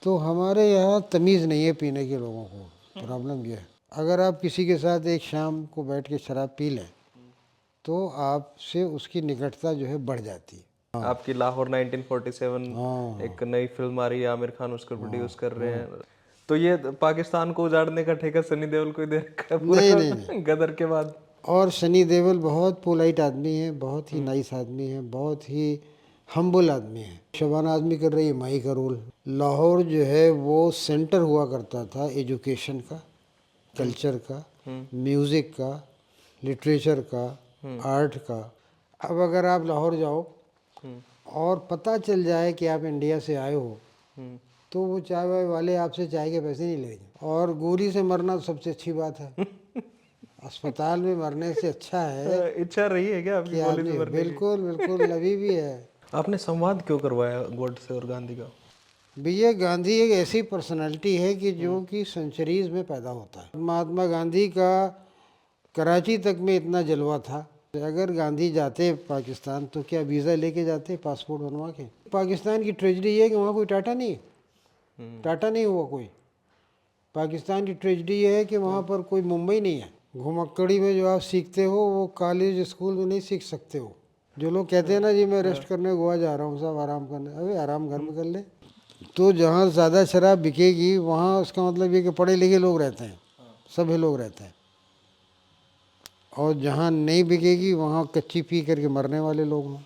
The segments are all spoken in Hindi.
तो हमारे यहाँ तमीज़ नहीं है पीने के लोगों को। प्रॉब्लम ये है, अगर आप किसी के साथ एक शाम को बैठ के शराब पी लें तो आपसे उसकी निकटता जो है बढ़ जाती है। आपकी लाहौर 1947 हाँ एक नई फिल्म आ रही है, आमिर खान उसको प्रोड्यूस कर रहे हैं। तो ये पाकिस्तान को उजाड़ने का ठेका सनी देओल को ही दे रखा है नहीं नहीं नहीं। पूरा गदर के बाद। और सनी देओल बहुत पोलाइट आदमी है, बहुत ही नाइस आदमी है, बहुत ही हम्बल आदमी है। शबाना आज़मी कर रही है माही का रोल। लाहौर जो है वो सेंटर हुआ करता था एजुकेशन का, कल्चर का, म्यूज़िक का, लिटरेचर का, आर्ट का। अब अगर आप लाहौर जाओ और पता चल जाए कि आप इंडिया से आए हो तो वो चाय वाय वाले आपसे चाय के पैसे नहीं लेंगे। और गोली से मरना तो सबसे अच्छी बात है। अस्पताल में मरने से अच्छा है इच्छा रही है क्या आपकी कि गोली आदमी, से मरने की? बिल्कुल बिल्कुल अभी भी है। आपने संवाद क्यों करवाया गोडसे और गांधी का? भैया गांधी एक ऐसी पर्सनालिटी है कि जो कि सेंचुरीज में पैदा होता है। महात्मा गांधी का कराची तक में इतना जलवा था, अगर गांधी जाते पाकिस्तान तो क्या वीज़ा लेके जाते पासपोर्ट बनवा के? पाकिस्तान की ट्रेजेडी ये है कि वहाँ कोई टाटा नहीं है, टाटा नहीं हुआ कोई। पाकिस्तान की ट्रेजेडी ये है कि वहाँ पर कोई मुंबई नहीं है। घुमक्कड़ी में जो आप सीखते हो वो कॉलेज स्कूल में नहीं सीख सकते हो। जो लोग कहते हैं ना जी मैं रेस्ट करने गोवा जा रहा हूँ, सब आराम करने, अरे आराम घर में कर ले। तो जहाँ ज़्यादा शराब बिकेगी वहाँ उसका मतलब ये कि पढ़े लिखे लोग रहते हैं, सभी लोग रहते हैं। और जहाँ नहीं बिकेगी वहाँ कच्ची पी करके मरने वाले लोग हों।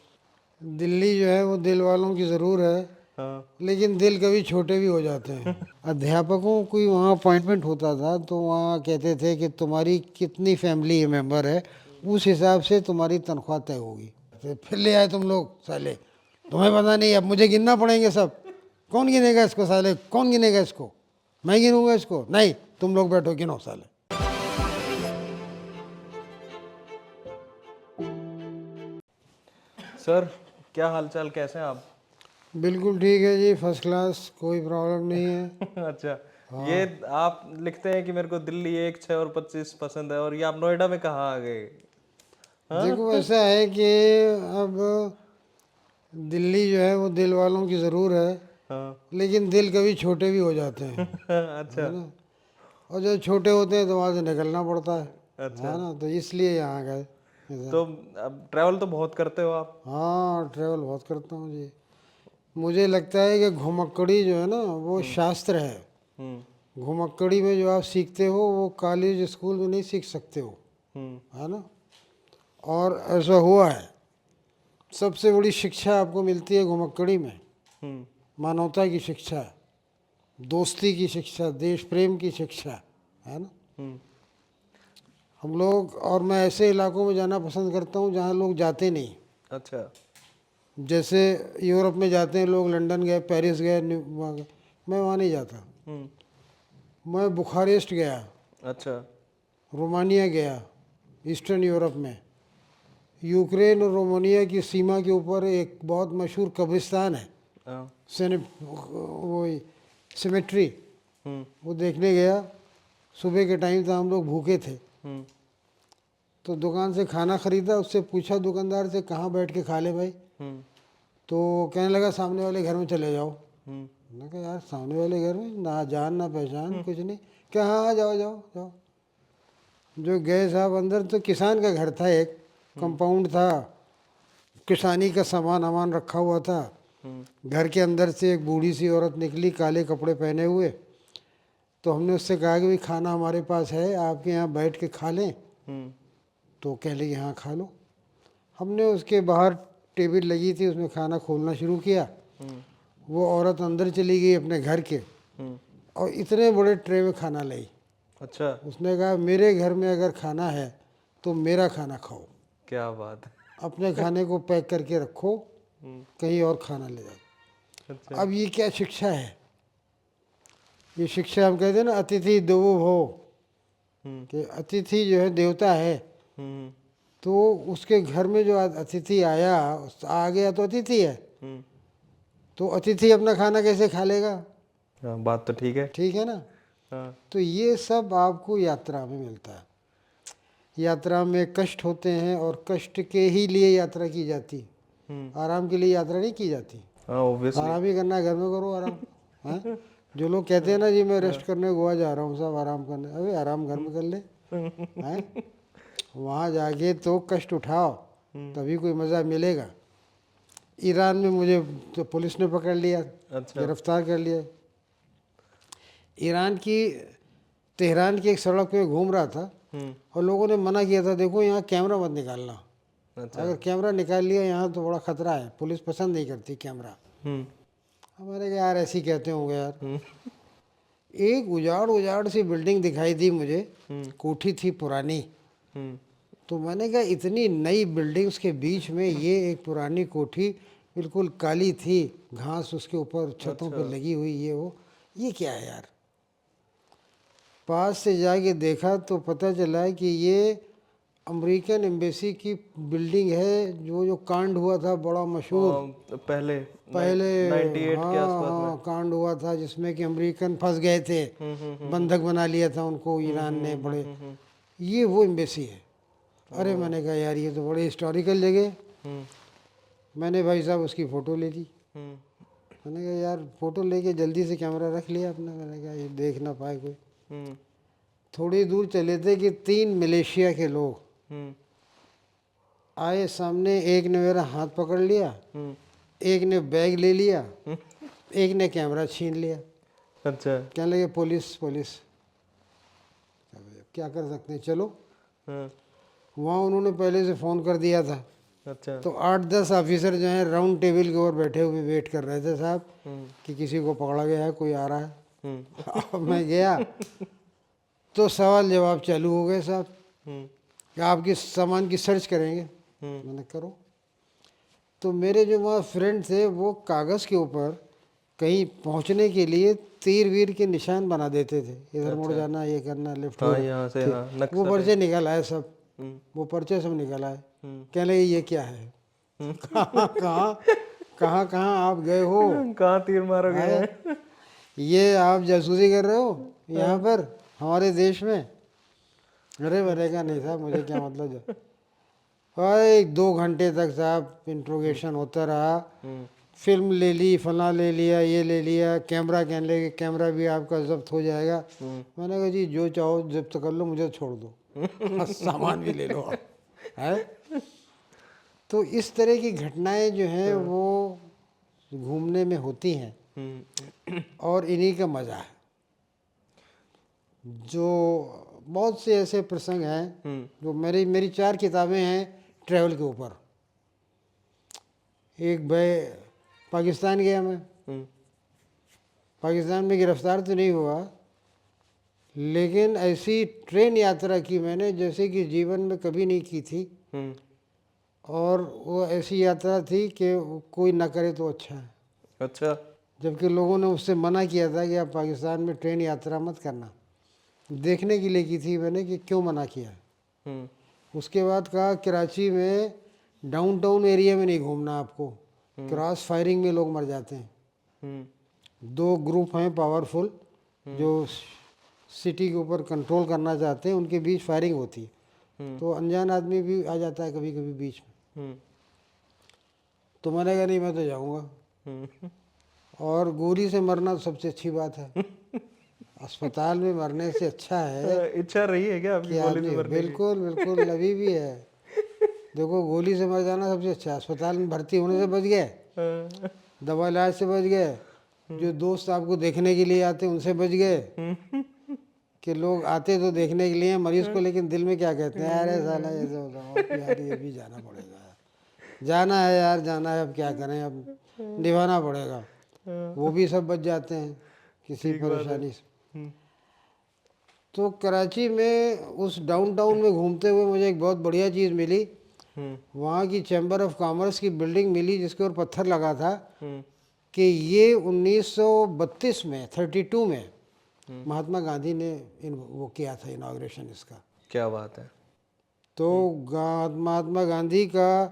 दिल्ली जो है वो दिल वालों की ज़रूर है, हाँ। लेकिन दिल कभी छोटे भी हो जाते हैं। अध्यापकों की वहाँ अपॉइंटमेंट होता था तो वहाँ कहते थे कि तुम्हारी कितनी फैमिली मेंबर है उस हिसाब से तुम्हारी तनख्वाह तय होगी। तो फिर ले आए तुम लोग साले, तुम्हें पता नहीं, अब मुझे गिनना पड़ेंगे सब। कौन गिनेगा इसको साले, कौन गिनेगा इसको? मैं गिनूंगा इसको? नहीं, तुम लोग बैठो गिनो साले। सर क्या हालचाल, कैसे हैं आप? बिल्कुल ठीक है जी, फर्स्ट क्लास, कोई प्रॉब्लम नहीं है। अच्छा, ये आप लिखते हैं कि मेरे को दिल्ली 1, 6 और 25 पसंद है, और ये आप नोएडा में कहाँ आ गए? देखो ऐसा है कि अब दिल्ली जो है वो दिल वालों की ज़रूर है, हाँ। लेकिन दिल कभी छोटे भी हो जाते हैं, अच्छा। है ना। और जब छोटे होते हैं तो वहाँ से निकलना पड़ता अच्छा, है ना, तो इसलिए यहाँ गए ऐसा। तो अब ट्रैवल तो बहुत करते हो आप? हाँ ट्रैवल बहुत करता हूँ जी। मुझे लगता है कि घुमक्कड़ी जो है ना वो शास्त्र है। हम्म। घुमक्कड़ी में जो आप सीखते हो वो कॉलेज स्कूल में नहीं सीख सकते हो, है ना। और ऐसा हुआ है, सबसे बड़ी शिक्षा आपको मिलती है घुमक्कड़ी में। हम्म। मानवता की शिक्षा, दोस्ती की शिक्षा, देश प्रेम की शिक्षा, है ना। हम्म। हम लोग, और मैं ऐसे इलाकों में जाना पसंद करता हूँ जहाँ लोग जाते नहीं। अच्छा। जैसे यूरोप में जाते हैं लोग, लंदन गए, पेरिस गए, वहाँ गए, मैं वहाँ नहीं जाता। हम्म। मैं बुखारेस्ट गया, अच्छा। रोमानिया गया, ईस्टर्न यूरोप में। यूक्रेन और रोमानिया की सीमा के ऊपर एक बहुत मशहूर कब्रिस्तान है, हाँ। वो सिमेट्री, हम्म। वो देखने गया। सुबह के टाइम था, हम लोग भूखे थे, हम्म। तो दुकान से खाना ख़रीदा। उससे पूछा दुकानदार से कहाँ बैठ के खा ले भाई, हम्म। तो कहने लगा सामने वाले घर में चले जाओ। हम्म। मैंने कहा यार सामने वाले घर में, ना जान ना पहचान कुछ नहीं। क्या हाँ हाँ जाओ जाओ जाओ। जो गए साहब अंदर, तो किसान का घर था, एक कंपाउंड था, किसानी का सामान वामान रखा हुआ था। घर के अंदर से एक बूढ़ी सी औरत निकली, काले कपड़े पहने हुए। तो हमने उससे कहा कि भाई खाना हमारे पास है, आपके यहाँ बैठ के खा लें? हम्म। तो कह लगी हाँ खा लो। हमने उसके बाहर टेबल लगी थी, उसमें खाना खोलना शुरू किया। वो औरत अंदर चली गई अपने घर के, हम्म। और इतने बड़े ट्रे में खाना लाई। अच्छा, उसने कहा मेरे घर में अगर खाना है तो मेरा खाना खाओ, क्या बात है। अपने खाने को पैक करके रखो, कहीं और खाना ले जाओ। अच्छा। अब ये क्या शिक्षा है? ये शिक्षा हम कहते हैं ना, अतिथि देवो भव, हम्म। कि अतिथि जो है देवता है। हम्म। तो उसके घर में जो अतिथि आया, आ गया तो अतिथि है, हम्म। तो अतिथि अपना खाना कैसे खा लेगा? हाँ, बात तो ठीक है। ठीक है ना। हाँ। तो ये सब आपको यात्रा में मिलता है। यात्रा में कष्ट होते हैं और कष्ट के ही लिए यात्रा की जाती, आराम के लिए यात्रा नहीं की जाती। हाँ, ऑब्वियसली। आराम ही करना है, घर में करो आराम, है। जो लोग कहते हैं ना जी मैं रेस्ट करने गोवा जा रहा हूँ साहब आराम करने, अबे आराम घर में कर ले हैं। वहाँ जाके तो कष्ट उठाओ तभी कोई मज़ा मिलेगा। ईरान में मुझे तो पुलिस ने पकड़ लिया, अच्छा। गिरफ्तार कर लिया। ईरान की तेहरान की एक सड़क पे घूम रहा था और लोगों ने मना किया था, देखो यहाँ कैमरा मत निकालना, अच्छा। अगर कैमरा निकाल लिया यहाँ तो बड़ा खतरा है, पुलिस पसंद नहीं करती कैमरा। हमारे कहा यार ऐसे ही कहते होंगे यार। एक उजाड़ उजाड़ सी बिल्डिंग दिखाई दी मुझे, कोठी थी पुरानी। तो मैंने कहा इतनी नई बिल्डिंग्स के बीच में ये एक पुरानी कोठी बिल्कुल काली थी, घास उसके ऊपर छतों पे लगी हुई, ये क्या है यार। पास से जाके देखा तो पता चला कि ये अमेरिकन एम्बेसी की बिल्डिंग है, जो कांड हुआ था बड़ा मशहूर पहले पहले। 98 के हाँ आसपास हाँ कांड हुआ था जिसमें कि अमेरिकन फंस गए थे, बंधक बना लिया था उनको ईरान ने बड़े। ये वो एम्बेसी है। अरे मैंने कहा यार ये तो बड़ी हिस्टोरिकल जगह। मैंने भाई साहब उसकी फ़ोटो ले ली। मैंने कहा यार फ़ोटो लेके जल्दी से कैमरा रख लिया अपना, मैंने कहा ये देख ना पाए कोई। थोड़ी दूर चले थे कि 3 मलेशिया के लोग आए सामने, एक ने मेरा हाथ पकड़ लिया, एक ने बैग ले लिया, एक ने कैमरा छीन लिया। अच्छा। कहने लगे पुलिस पुलिस। क्या कर सकते हैं, चलो। वहाँ उन्होंने पहले से फ़ोन कर दिया था। अच्छा। तो 8-10 ऑफिसर जो हैं राउंड टेबल के ऊपर बैठे हुए वेट कर रहे थे साहब कि किसी को पकड़ा गया है, कोई आ रहा है। अब मैं गया तो सवाल जवाब चालू हो गए साहब कि आपके सामान की सर्च करेंगे। मैंने करो। तो मेरे जो वहाँ फ्रेंड थे वो कागज़ के ऊपर कहीं पहुँचने के लिए तीर वीर के निशान बना देते थे, इधर मुड़ जाना, ये करना, लेफ्ट हो। यहाँ से हाँ वो नक्शा पर्चे निकल आए सब, वो पर्चे सब निकल आए। कहने लगे ये क्या है, कहाँ कहाँ कहाँ कहाँ आप गए हो, कहाँ तीर मारोगे। आए ये आप जासूसी कर रहे हो यहाँ पर हमारे देश में। अरे बनेगा नहीं साहब, मुझे क्या मतलब जो। और 1-2 घंटे तक साहब इंट्रोगेशन होता रहा। फिल्म ले ली, फला ले लिया, ये ले लिया, कैमरा कहने लगे कैमरा भी आपका जब्त हो जाएगा। मैंने कहा जी जो चाहो जब्त कर लो, मुझे छोड़ दो सामान भी ले लो आप, है। तो इस तरह की घटनाएं जो हैं वो घूमने में होती हैं और इन्हीं का मज़ा है। जो बहुत से ऐसे प्रसंग हैं जो मेरी 4 किताबें हैं ट्रैवल के ऊपर। एक भाई पाकिस्तान गया मैं, पाकिस्तान में गिरफ्तार तो नहीं हुआ, लेकिन ऐसी ट्रेन यात्रा की मैंने जैसे कि जीवन में कभी नहीं की थी। और वो ऐसी यात्रा थी कि कोई ना करे तो अच्छा है। अच्छा। जबकि लोगों ने उससे मना किया था कि आप पाकिस्तान में ट्रेन यात्रा मत करना। देखने के लिए की थी मैंने कि क्यों मना किया। उसके बाद कहा कराची में डाउनटाउन एरिया में नहीं घूमना आपको, क्रॉस फायरिंग में लोग मर जाते हैं। 2 ग्रुप हैं पावरफुल जो सिटी के ऊपर कंट्रोल करना चाहते हैं, उनके बीच फायरिंग होती है, तो अनजान आदमी भी आ जाता है कभी कभी बीच में। तो मैंने कहा नहीं मैं तो जाऊँगा। और गोली से मरना तो सबसे अच्छी बात है। अस्पताल में मरने से अच्छा है इच्छा रही है क्या आपकी कि गोली से आदमी, मरने की? बिल्कुल बिल्कुल अभी भी है। देखो गोली से मर जाना सबसे अच्छा है, अस्पताल में भर्ती होने से बच गए, दवा इलाज से बच गए, जो दोस्त आपको देखने के लिए आते उनसे बच गए। कि लोग आते तो देखने के लिए मरीज को, लेकिन दिल में क्या कहते हैं, अरे साला ऐसा होता यार, ये भी जाना पड़ेगा, जाना है यार जाना है, अब क्या करें, अब निभाना पड़ेगा। वो भी सब बच जाते हैं किसी परेशानी से। तो कराची में उस डाउनटाउन में घूमते हुए मुझे एक बहुत बढ़िया चीज़ मिली। वहाँ की चैम्बर ऑफ कॉमर्स की बिल्डिंग मिली जिसके ऊपर पत्थर लगा था कि ये 1932 में 32 में महात्मा गांधी ने वो किया था इनाग्रेशन इसका। क्या बात है। तो महात्मा गांधी का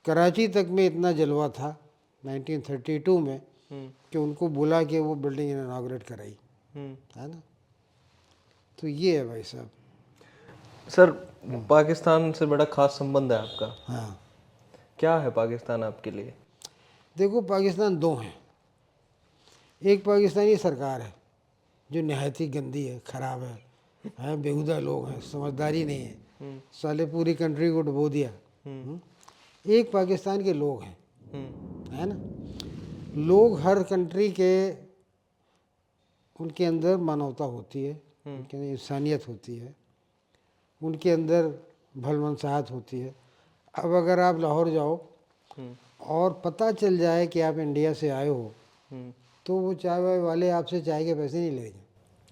कराची तक में इतना जलवा था 1932 में कि उनको बुला के वो बिल्डिंग इनाग्रेट कराई, है ना। तो ये है भाई साहब। सर पाकिस्तान से बड़ा खास संबंध है आपका। हाँ क्या है पाकिस्तान आपके लिए? देखो पाकिस्तान 2 हैं। एक पाकिस्तानी सरकार है जो नहायत ही गंदी है, ख़राब है, बेहुदा लोग हैं, समझदारी नहीं है, साले पूरी कंट्री को डुबो दिया। एक पाकिस्तान के लोग हैं, है ना। लोग हर कंट्री के, उनके अंदर मानवता होती है, उनके अंदर इंसानियत होती है, उनके अंदर भलमनसाहत होती है। अब अगर आप लाहौर जाओ और पता चल जाए कि आप इंडिया से आए हो, तो वो चाय वाय वाले आपसे चाय के पैसे नहीं लेंगे।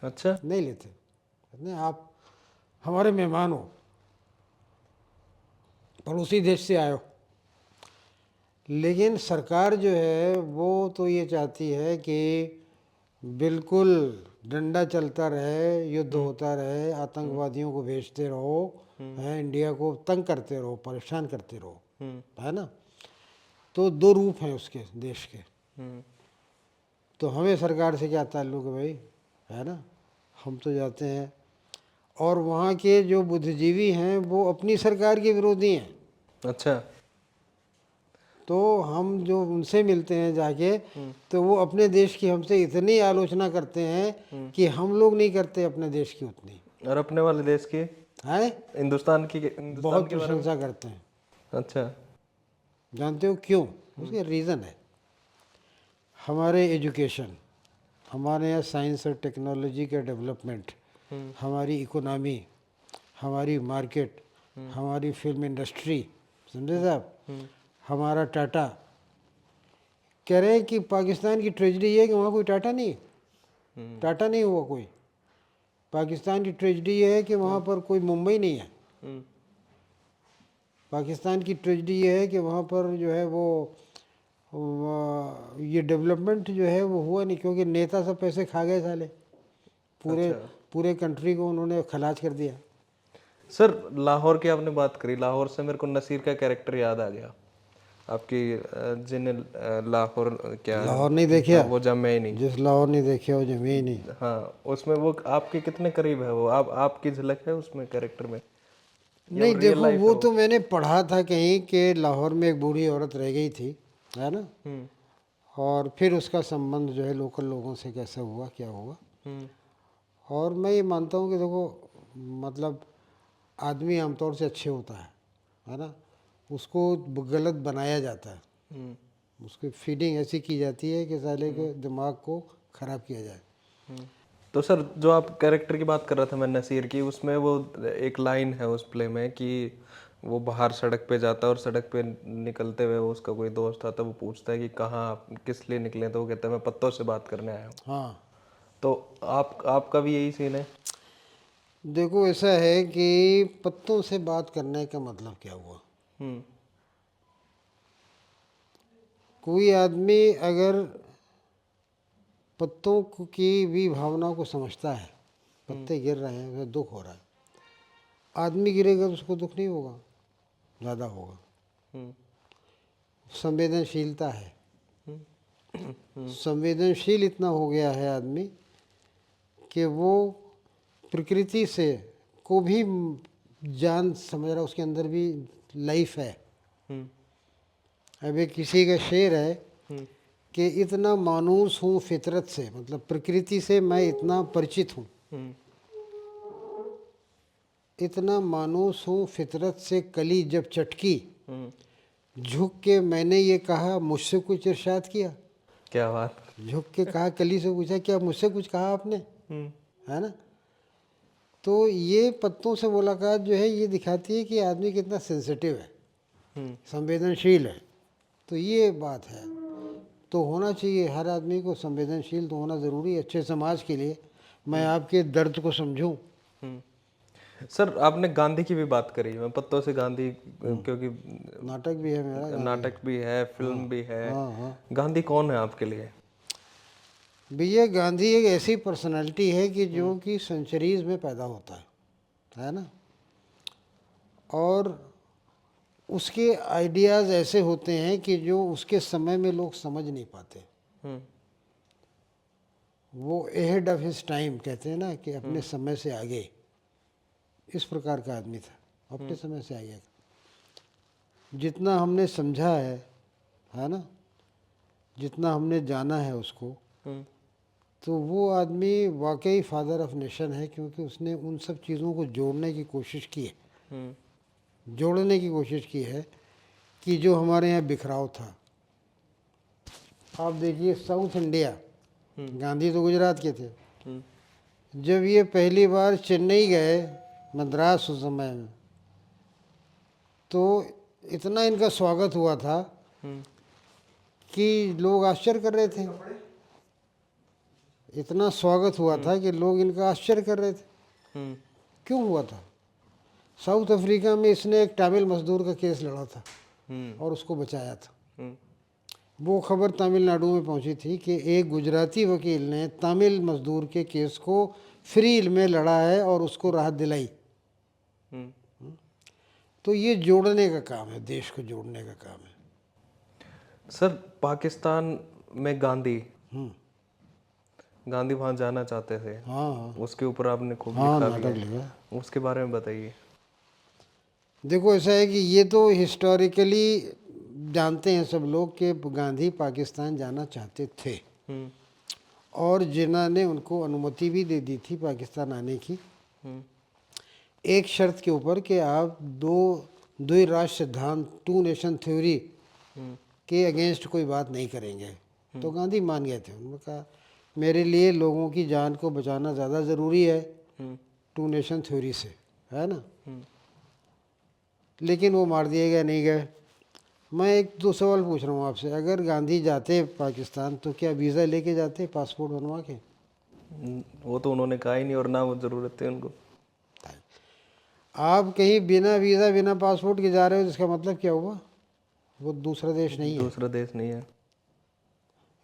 अच्छा। नहीं लेते, कहते हैं आप हमारे मेहमान हो, पड़ोसी देश से आए हो। लेकिन सरकार जो है वो तो ये चाहती है कि बिल्कुल डंडा चलता रहे, युद्ध होता रहे, आतंकवादियों को भेजते रहो, है, इंडिया को तंग करते रहो, परेशान करते रहो, है ना। तो दो रूप हैं उसके देश के। तो हमें सरकार से क्या ताल्लुक है भाई, है ना। हम तो जाते हैं, और वहाँ के जो बुद्धिजीवी हैं वो अपनी सरकार के विरोधी हैं। अच्छा। तो हम जो उनसे मिलते हैं जाके, तो वो अपने देश की हमसे इतनी आलोचना करते हैं कि हम लोग नहीं करते अपने देश की उतनी। और अपने वाले देश की, है, हिंदुस्तान की, बहुत प्रशंसा करते हैं। अच्छा। जानते हो क्यों? उसके रीज़न है, हमारे एजुकेशन, हमारे यहाँ साइंस और टेक्नोलॉजी का डेवलपमेंट, हमारी इकोनॉमी, हमारी मार्केट, हमारी फिल्म इंडस्ट्री, समझे साहब, हमारा टाटा। कह रहे हैं कि पाकिस्तान की ट्रेजेडी ये है कि वहाँ कोई टाटा नहीं है, टाटा नहीं हुआ कोई। पाकिस्तान की ट्रेजेडी ये है कि वहाँ पर कोई मुंबई नहीं है। पाकिस्तान की ट्रेजेडी ये है कि वहाँ पर जो है वो ये डेवलपमेंट जो है वो हुआ नहीं, क्योंकि नेता सब पैसे खा गए साले, पूरे पूरे कंट्री को उन्होंने खलाज कर दिया। सर, लाहौर की आपने बात करी, लाहौर से मेरे को नसीर का कैरेक्टर याद आ गया आपकी। लाहौर क्या, लाहौर नहीं देखा, वो जमे ही नहीं। जिस लाहौर नहीं देखे वो जमे ही नहीं। हाँ, उसमें वो आपके कितने करीब है वो, आपकी झलक है उसमें कैरेक्टर में? नहीं देखो, वो तो मैंने पढ़ा था कहीं कि लाहौर में एक बूढ़ी औरत रह गई थी, है ना, और फिर उसका संबंध जो है लोकल लोगों से कैसे हुआ, क्या हुआ। और मैं ये मानता हूँ कि देखो, मतलब आदमी आमतौर से अच्छे होता है ना, उसको गलत बनाया जाता है, उसकी फीडिंग ऐसी की जाती है कि साले के दिमाग को ख़राब किया जाए। तो सर, जो आप कैरेक्टर की बात कर रहा था मैं नसीर की, उसमें वो एक लाइन है उस प्ले में कि वो बाहर सड़क पे जाता है और सड़क पे निकलते हुए उसका कोई दोस्त आता है, वो पूछता है कि कहाँ आप किस लिए निकले, तो वो कहता है मैं पत्तों से बात करने आया हूँ। हाँ, तो आपका भी यही सीन है? देखो ऐसा है कि पत्तों से बात करने का मतलब क्या हुआ। कोई आदमी अगर पत्तों की भी भावना को समझता है, पत्ते गिर रहे हैं, उसे दुख हो रहा है, आदमी गिरेगा तो उसको दुख नहीं होगा, ज़्यादा होगा। संवेदनशीलता है, संवेदनशील इतना हो गया है आदमी कि वो प्रकृति से को भी जान समझ रहा, उसके अंदर भी लाइफ है। अभी किसी का शेर है कि इतना मानूस हूँ फितरत से, मतलब प्रकृति से मैं इतना परिचित हूँ, इतना मानूस हूँ फितरत से, कली जब चटकी झुक के मैंने ये कहा मुझसे कुछ इरशाद किया। क्या बात। झुक के कहा, कली से पूछा क्या मुझसे कुछ कहा आपने, है ना। तो ये पत्तों से मुलाकात जो है ये दिखाती है कि आदमी कितना सेंसिटिव है, संवेदनशील है। तो ये बात है, तो होना चाहिए हर आदमी को संवेदनशील तो होना ज़रूरी है अच्छे समाज के लिए। मैं आपके दर्द को समझूं। सर, आपने गांधी की भी बात करी, मैं पत्तों से गांधी, क्योंकि नाटक भी है मेरा, नाटक भी है, फिल्म भी है। हाँ। गांधी कौन है आपके लिए? भैया गांधी एक ऐसी पर्सनालिटी है कि जो कि सेंचुरीज में पैदा होता है ना, और उसके आइडियाज़ ऐसे होते हैं कि जो उसके समय में लोग समझ नहीं पाते। वो एहेड ऑफ हिज टाइम कहते हैं ना, कि अपने समय से आगे, इस प्रकार का आदमी था, अपने समय से आगे। जितना हमने समझा है ना, जितना हमने जाना है उसको, तो वो आदमी वाकई फादर ऑफ नेशन है, क्योंकि उसने उन सब चीज़ों को जोड़ने की कोशिश की है, जोड़ने की कोशिश की है कि जो हमारे यहाँ बिखराव था। आप देखिए साउथ इंडिया, गांधी तो गुजरात के थे, जब ये पहली बार चेन्नई गए, मद्रास उस समय में, तो इतना इनका स्वागत हुआ था कि लोग आश्चर्य कर रहे थे। इतना स्वागत हुआ था कि लोग इनका आश्चर्य कर रहे थे। क्यों हुआ था? साउथ अफ्रीका में इसने एक तमिल मजदूर का केस लड़ा था और उसको बचाया था। वो खबर तमिलनाडु में पहुंची थी कि एक गुजराती वकील ने तमिल मजदूर के केस को फ्री में लड़ा है और उसको राहत दिलाई। तो ये जोड़ने का काम है, देश को जोड़ने का काम है। सर, पाकिस्तान में गांधी वहां जाना चाहते थे। हाँ हाँ उसके ऊपर आपने खूब हाँ, लिखा नाटक भी है। लिखा। उसके बारे में बताइए। देखो ऐसा है कि ये तो हिस्टोरिकली जानते हैं सब लोग कि गांधी पाकिस्तान जाना चाहते थे और जिन्ना ने उनको अनुमति भी दे दी थी पाकिस्तान आने की, एक शर्त के ऊपर कि आप दो राष्ट्र सिद्धांत, 2 नेशन थ्योरी के अगेंस्ट कोई बात नहीं करेंगे। तो गांधी मान गए थे। उन्होंने कहा मेरे लिए लोगों की जान को बचाना ज़्यादा ज़रूरी है 2 नेशन थ्योरी से, है ना। लेकिन वो मार दिए गए, नहीं गए। मैं 1-2 सवाल पूछ रहा हूँ आपसे, अगर गांधी जाते पाकिस्तान तो क्या वीज़ा लेके जाते, पासपोर्ट बनवा के? वो तो उन्होंने कहा ही नहीं, और ना वो ज़रूरत थी उनको। आप कहीं बिना वीज़ा बिना पासपोर्ट के जा रहे हो, तो इसका मतलब क्या हुआ? वो दूसरा देश नहीं है। दूसरा देश नहीं है।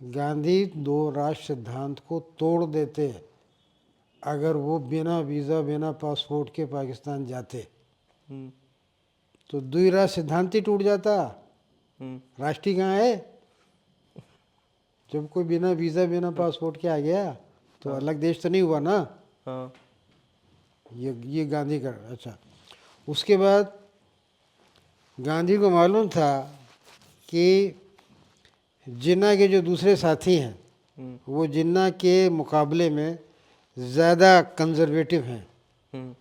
गांधी 2 राष्ट्र सिद्धांत को तोड़ देते अगर वो बिना वीज़ा बिना पासपोर्ट के पाकिस्तान जाते, तो 2 राष्ट्र सिद्धांत ही टूट जाता। राष्ट्र कहाँ है? जब कोई बिना वीज़ा बिना पासपोर्ट के आ गया तो अलग देश तो नहीं हुआ ना। हाँ। ये गांधी का। अच्छा, उसके बाद गांधी को मालूम था कि जिन्ना के जो दूसरे साथी हैं वो जिन्ना के मुकाबले में ज़्यादा कंजर्वेटिव हैं।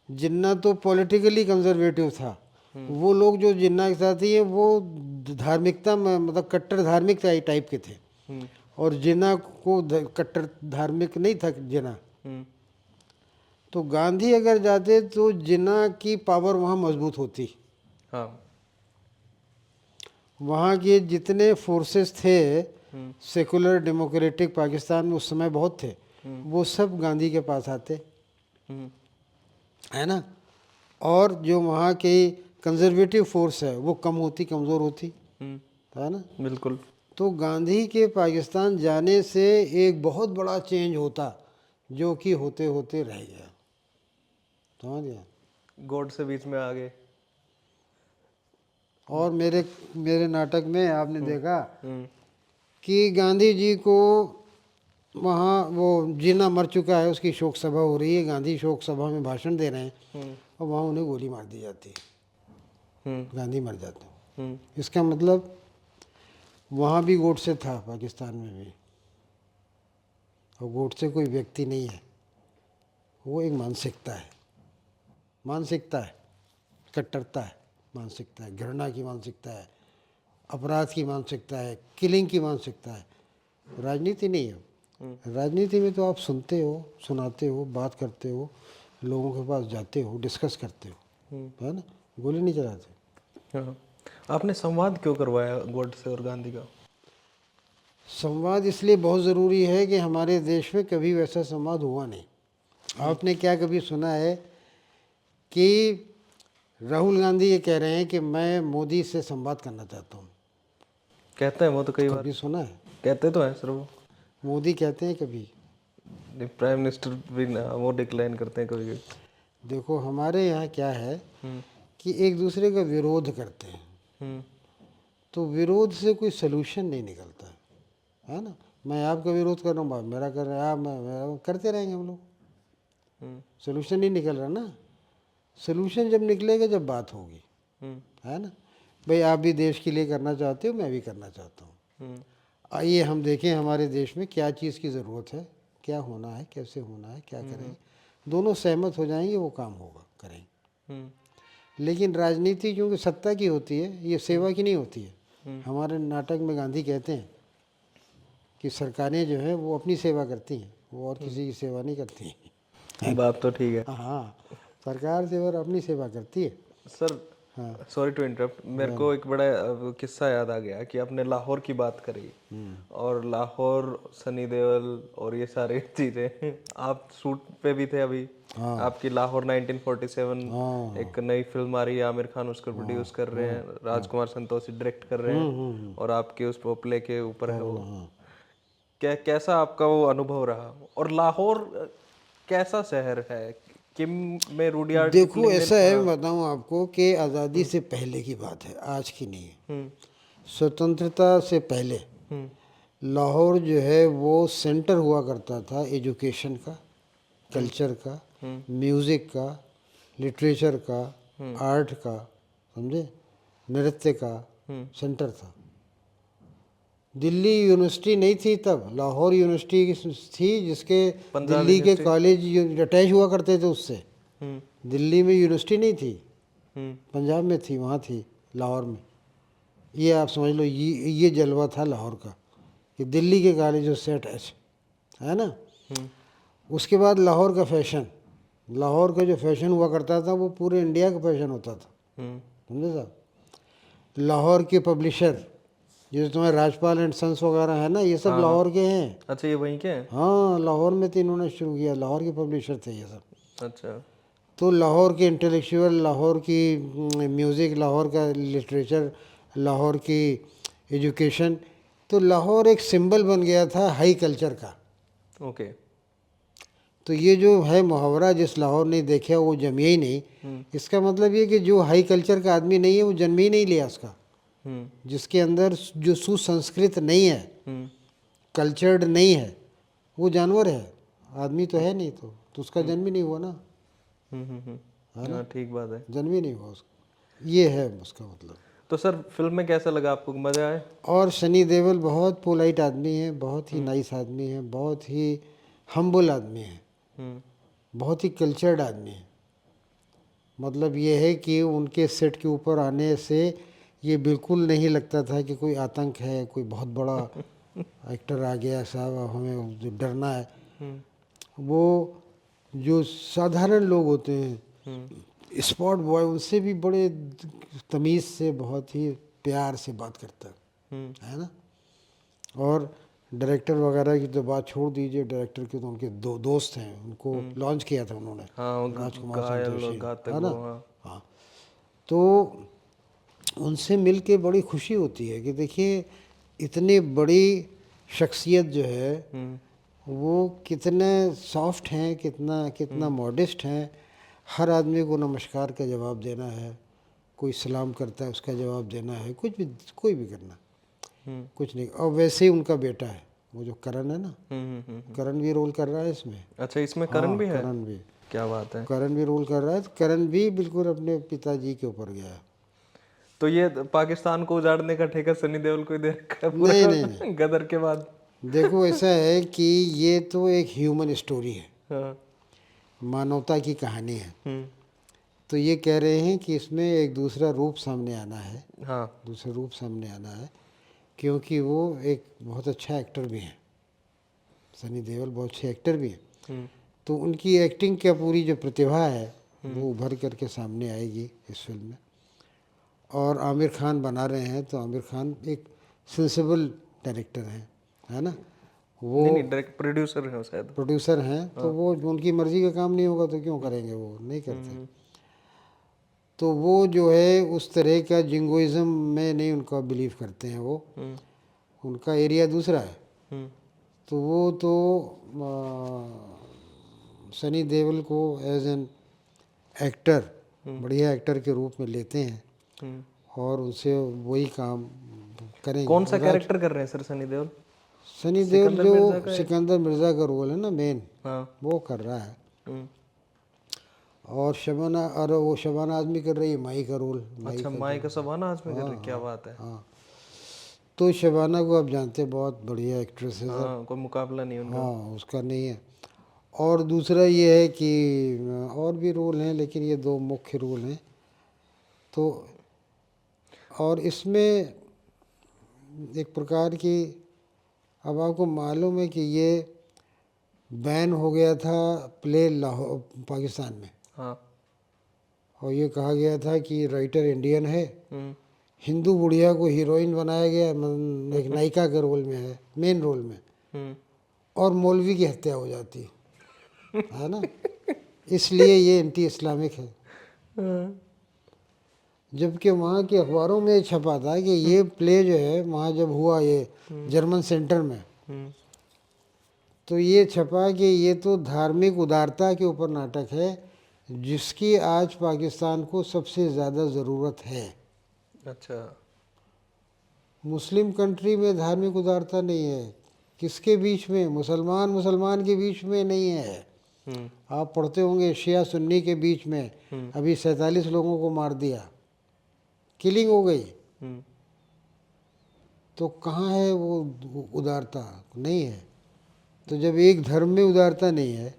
जिन्ना तो पॉलिटिकली कंजर्वेटिव था, वो लोग जो जिन्ना के साथी हैं वो धार्मिकता में मतलब कट्टर धार्मिक टाइप के थे, और जिन्ना को कट्टर धार्मिक नहीं था जिन्ना। तो गांधी अगर जाते तो जिन्ना की पावर वहाँ मजबूत होती। हाँ। वहाँ के जितने फोर्सेस थे सेकुलर डेमोक्रेटिक पाकिस्तान में उस समय बहुत थे, वो सब गांधी के पास आते, है ना। और जो वहाँ की कंजर्वेटिव फोर्स है वो कम होती, कमज़ोर होती, है ना। बिल्कुल। तो गांधी के पाकिस्तान जाने से एक बहुत बड़ा चेंज होता जो कि होते होते रह गया। समझ गया? गॉड से बीच में आ गए। और मेरे नाटक में आपने देखा कि गांधी जी को वहाँ वो जिन्ना मर चुका है, उसकी शोक सभा हो रही है, गांधी शोक सभा में भाषण दे रहे हैं और वहाँ उन्हें गोली मार दी जाती है, गांधी मर जाते हैं। इसका मतलब वहाँ भी गोडसे था, पाकिस्तान में भी। और गोडसे कोई व्यक्ति नहीं है, वो एक मानसिकता है, मानसिकता है, कट्टरता है, मानसिकता है, घृणा की मानसिकता है, अपराध की मानसिकता है, किलिंग की मानसिकता है। राजनीति नहीं है। राजनीति में तो आप सुनते हो, सुनाते हो, बात करते हो, लोगों के पास जाते हो, डिस्कस करते हो, है ना, गोली नहीं चलाते। हाँ। आपने संवाद क्यों करवाया गॉड से और गांधी का? संवाद इसलिए बहुत ज़रूरी है कि हमारे देश में कभी वैसा संवाद हुआ नहीं। आपने क्या कभी सुना है कि राहुल गांधी ये कह रहे हैं कि मैं मोदी से संवाद करना चाहता हूँ? कहते हैं वो तो कई बार। कभी सुना है? कहते तो है सर वो। मोदी कहते हैं कभी? प्राइम मिनिस्टर भी ना, वो डिक्लाइन करते हैं कभी। देखो हमारे यहाँ क्या है कि एक दूसरे का विरोध करते हैं, तो विरोध से कोई सलूशन नहीं निकलता, है ना। मैं आपका विरोध कर रहा हूँ, मेरा कर रहे हैं आप, मैं करते रहेंगे हम लोग, सलूशन नहीं निकल रहा ना। सलूशन जब निकलेगा जब बात होगी, है ना। भाई आप भी देश के लिए करना चाहते हो, मैं भी करना चाहता हूँ। आइए हम देखें हमारे देश में क्या चीज़ की ज़रूरत है, क्या होना है, कैसे होना है, क्या करेंगे, दोनों सहमत हो जाएंगे, वो काम होगा, करेंगे। लेकिन राजनीति क्योंकि सत्ता की होती है, ये सेवा की नहीं होती है। हमारे नाटक में गांधी कहते हैं कि सरकारें जो है वो अपनी सेवा करती हैं, वो और किसी की सेवा नहीं करती हैं। बात तो ठीक है हाँ, सरकार सेवा अपनी सेवा करती है। सर। हाँ सॉरी टू इंटरप्ट, मेरे को एक बड़ा किस्सा याद आ गया कि आपने लाहौर की बात करी, और लाहौर, सनी देओल और ये सारी चीजें, आप शूट पे भी थे अभी। आपकी लाहौर 1947 एक नई फिल्म आ रही है, आमिर खान उसको प्रोड्यूस कर रहे हैं, राजकुमार संतोषी डायरेक्ट कर रहे हैं, और आपके उस प्ले के ऊपर है वो। कैसा आपका वो अनुभव रहा? और लाहौर कैसा शहर है? किम में रुडयार्ड की देखो, फिल्म ऐसा है, मैं बताऊँ आपको कि आज़ादी से पहले की बात है, आज की नहीं है। स्वतंत्रता से पहले लाहौर जो है वो सेंटर हुआ करता था एजुकेशन का, कल्चर का, म्यूज़िक का, लिटरेचर का, आर्ट का, समझे, नृत्य का सेंटर था। दिल्ली यूनिवर्सिटी नहीं थी तब, लाहौर यूनिवर्सिटी थी, जिसके दिल्ली के कॉलेज अटैच हुआ करते थे उससे। दिल्ली में यूनिवर्सिटी नहीं थी, पंजाब में थी, वहाँ थी लाहौर में। ये आप समझ लो, ये जलवा था लाहौर का कि दिल्ली के कॉलेजों से अटैच है ना। उसके बाद लाहौर का फैशन, लाहौर का जो फैशन हुआ करता था वो पूरे इंडिया का फैशन होता था, समझे साहब। लाहौर के पब्लिशर जैसे तुम्हारे राजपाल एंड सन्स वगैरह है ना, ये सब लाहौर के हैं। अच्छा, ये वहीं के हैं? हाँ, लाहौर में तो इन्होंने शुरू किया, लाहौर के पब्लिशर थे ये सब। अच्छा। तो लाहौर के इंटेलेक्चुअल, लाहौर की म्यूज़िक, लाहौर का लिटरेचर, लाहौर की एजुकेशन, तो लाहौर एक सिंबल बन गया था हाई कल्चर का। ओके। तो ये जो है मुहावरा, जिस लाहौर ने देखा वो जमिया ही नहीं, इसका मतलब ये कि जो हाई कल्चर का आदमी नहीं है वो जन्म ही नहीं लिया उसका। जिसके अंदर जो सुसंस्कृत नहीं है, कल्चर्ड नहीं है, वो जानवर है, आदमी तो है नहीं, तो उसका जन्म ही नहीं हुआ ना। हाँ, ठीक बात है। जन्म ही नहीं हुआ उसका, ये है उसका मतलब। तो सर, फिल्म में कैसा लगा आपको? मजा आए? और सनी देओल बहुत पोलाइट आदमी है, बहुत ही नाइस आदमी है, बहुत ही हम्बल आदमी है, बहुत ही कल्चर्ड आदमी है। मतलब ये है कि उनके सेट के ऊपर आने से ये बिल्कुल नहीं लगता था कि कोई आतंक है, कोई बहुत बड़ा एक्टर आ गया साहब, अब हमें जो डरना है। वो जो साधारण लोग होते हैं, स्पॉट बॉय, उनसे भी बड़े तमीज़ से, बहुत ही प्यार से बात करता है ना। और डायरेक्टर वगैरह की तो बात छोड़ दीजिए, डायरेक्टर के तो उनके दोस्त हैं, उनको लॉन्च किया था उन्होंने, हाँ, राजकुमार घायल संतोषी, गाते है ना। वो, हाँ। हाँ, तो उनसे मिल के बड़ी खुशी होती है कि देखिए इतनी बड़ी शख्सियत जो है वो कितने सॉफ्ट हैं, कितना कितना मॉडेस्ट हैं। हर आदमी को नमस्कार का जवाब देना है, कोई सलाम करता है उसका जवाब देना है, कुछ भी, कोई भी करना, कुछ नहीं। और वैसे ही उनका बेटा है वो जो करण है ना, करण भी रोल कर रहा है इसमें। अच्छा, इसमें करण भी है? करण भी, क्या बात है। करण भी रोल कर रहा है, तो करण भी बिल्कुल अपने पिताजी के ऊपर गया है। तो ये पाकिस्तान को उजाड़ने का ठेका सनी देओल को ही दे रखा है नहीं नहीं पूरा गदर के बाद? देखो, ऐसा है कि ये तो एक ह्यूमन स्टोरी है, हाँ। मानवता की कहानी है। तो ये कह रहे हैं कि इसमें एक दूसरा रूप सामने आना है, हाँ। दूसरा रूप सामने आना है, क्योंकि वो एक बहुत अच्छा एक्टर भी हैं, सनी देओल बहुत अच्छे एक्टर भी हैं। तो उनकी एक्टिंग का पूरी जो प्रतिभा है वो उभर करके सामने आएगी इस फिल्म में। और आमिर खान बना रहे हैं, तो आमिर खान एक सेंसिबल डायरेक्टर हैं, है ना। वो नहीं, डायरेक्ट प्रोड्यूसर है शायद। प्रोड्यूसर हैं, तो वो उनकी मर्ज़ी का काम नहीं होगा तो क्यों करेंगे, वो नहीं करते। तो वो जो है उस तरह का जिंगोइज़म में नहीं उनका बिलीव करते हैं, वो उनका एरिया दूसरा है। तो वो तो सनी देओल को एज एन एक्टर, बढ़िया एक्टर के रूप में लेते हैं और उनसे वही काम करेंगे। कौन सा कैरेक्टर कर रहे हैं सर सनी देओल? सनी देओल जो सिकंदर मिर्ज़ा का रोल है ना मेन, हाँ। वो कर रहा है। और शबाना, और वो शबाना आज़मी कर रही है माई का रोल। अच्छा, माई का शबाना आज़मी कर रही है, क्या बात है। हाँ, तो शबाना को आप जानते हैं, बहुत बढ़िया एक्ट्रेस है। हाँ, कोई मुकाबला नहीं उनका। हाँ, उसका नहीं है। और दूसरा ये है कि और भी रोल हैं, लेकिन ये दो मुख्य रोल हैं। तो और इसमें एक प्रकार की, अब आपको मालूम है कि ये बैन हो गया था प्ले लाहौर पाकिस्तान में, हाँ। और ये कहा गया था कि राइटर इंडियन है, हम्म। हिंदू बुढ़िया को हीरोइन बनाया गया, एक नायिका के रोल में है, मेन रोल में, हम्म। और मौलवी की हत्या हो जाती है ना। इसलिए ये एंटी इस्लामिक है। जबकि वहाँ के अखबारों में छपा था कि ये प्ले जो है वहाँ जब हुआ ये जर्मन सेंटर में, हम्म। तो ये छपा कि ये तो धार्मिक उदारता के ऊपर नाटक है, जिसकी आज पाकिस्तान को सबसे ज़्यादा ज़रूरत है। अच्छा। मुस्लिम कंट्री में धार्मिक उदारता नहीं है, किसके बीच में? मुसलमान मुसलमान के बीच में नहीं है। हम्म। आप पढ़ते होंगे शिया सुन्नी के बीच में अभी 47 लोगों को मार दिया, किलिंग हो गई। हम्म। तो कहाँ है वो उदारता? नहीं है। तो जब एक धर्म में उदारता नहीं है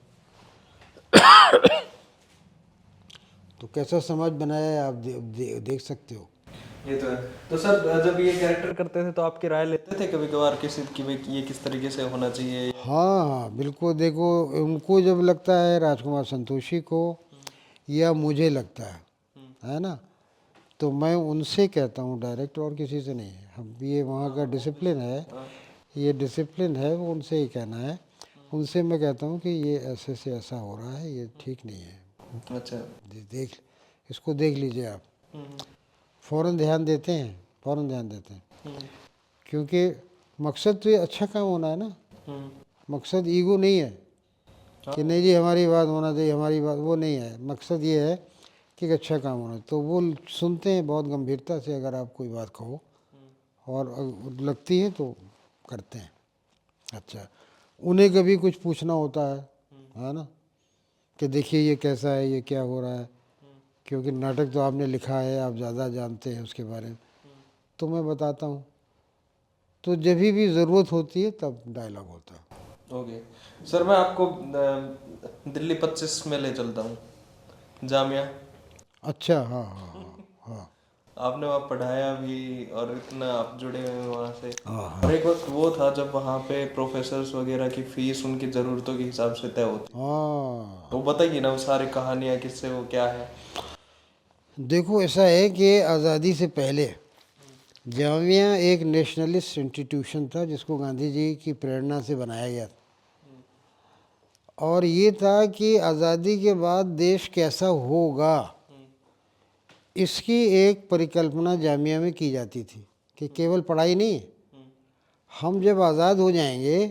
तो कैसा समाज बनाया है आप देख सकते हो। ये तो है। तो सर, जब ये कैरेक्टर करते थे तो आपकी राय लेते थे कभी कभार किसी की, भाई ये किस तरीके से होना चाहिए? हाँ हाँ बिल्कुल। देखो, उनको जब लगता है, राजकुमार संतोषी को या मुझे लगता है ना, तो मैं उनसे कहता हूँ डायरेक्ट, और किसी से नहीं है। हम ये वहाँ का डिसिप्लिन है, ये डिसिप्लिन है, वो उनसे ही कहना है। उनसे मैं कहता हूँ कि ये ऐसे से ऐसा हो रहा है, ये ठीक नहीं है। अच्छा। देख, इसको देख लीजिए आप। हम्म। फ़ौरन ध्यान देते हैं, फ़ौरन ध्यान देते हैं, हम्म। क्योंकि मकसद तो ये अच्छा काम होना है ना। हम्म। मकसद ईगो नहीं है कि नहीं जी हमारी बात होना चाहिए, हमारी बात, वो नहीं है। मकसद ये है कि एक अच्छा काम होना। तो वो सुनते हैं बहुत गंभीरता से, अगर आप कोई बात कहो और लगती है तो करते हैं। अच्छा, उन्हें कभी कुछ पूछना होता है ना, कि देखिए ये कैसा है, ये क्या हो रहा है, क्योंकि नाटक तो आपने लिखा है, आप ज़्यादा जानते हैं उसके बारे में, तो मैं बताता हूँ। तो जब भी ज़रूरत होती है तब डायलॉग होता है। ओके सर, मैं आपको दिल्ली 25 में ले चलता हूँ, जामिया। अच्छा, हाँ हाँ हाँ हाँ आपने वहाँ पढ़ाया भी और इतना आप जुड़े हुए हैं वहाँ से। हाँ और एक वक्त वो था जब वहाँ पे प्रोफेसर्स वगैरह की फीस उनकी ज़रूरतों के हिसाब से तय होती। हाँ। तो बताइए ना वो सारी कहानियाँ किससे, वो क्या है? देखो, ऐसा है कि आज़ादी से पहले जामिया एक नेशनलिस्ट इंस्टीट्यूशन था, जिसको गांधी जी की प्रेरणा से बनाया गया था। और ये था कि आज़ादी के बाद देश कैसा होगा, इसकी एक परिकल्पना जामिया में की जाती थी, कि केवल पढ़ाई नहीं, हम जब आज़ाद हो जाएंगे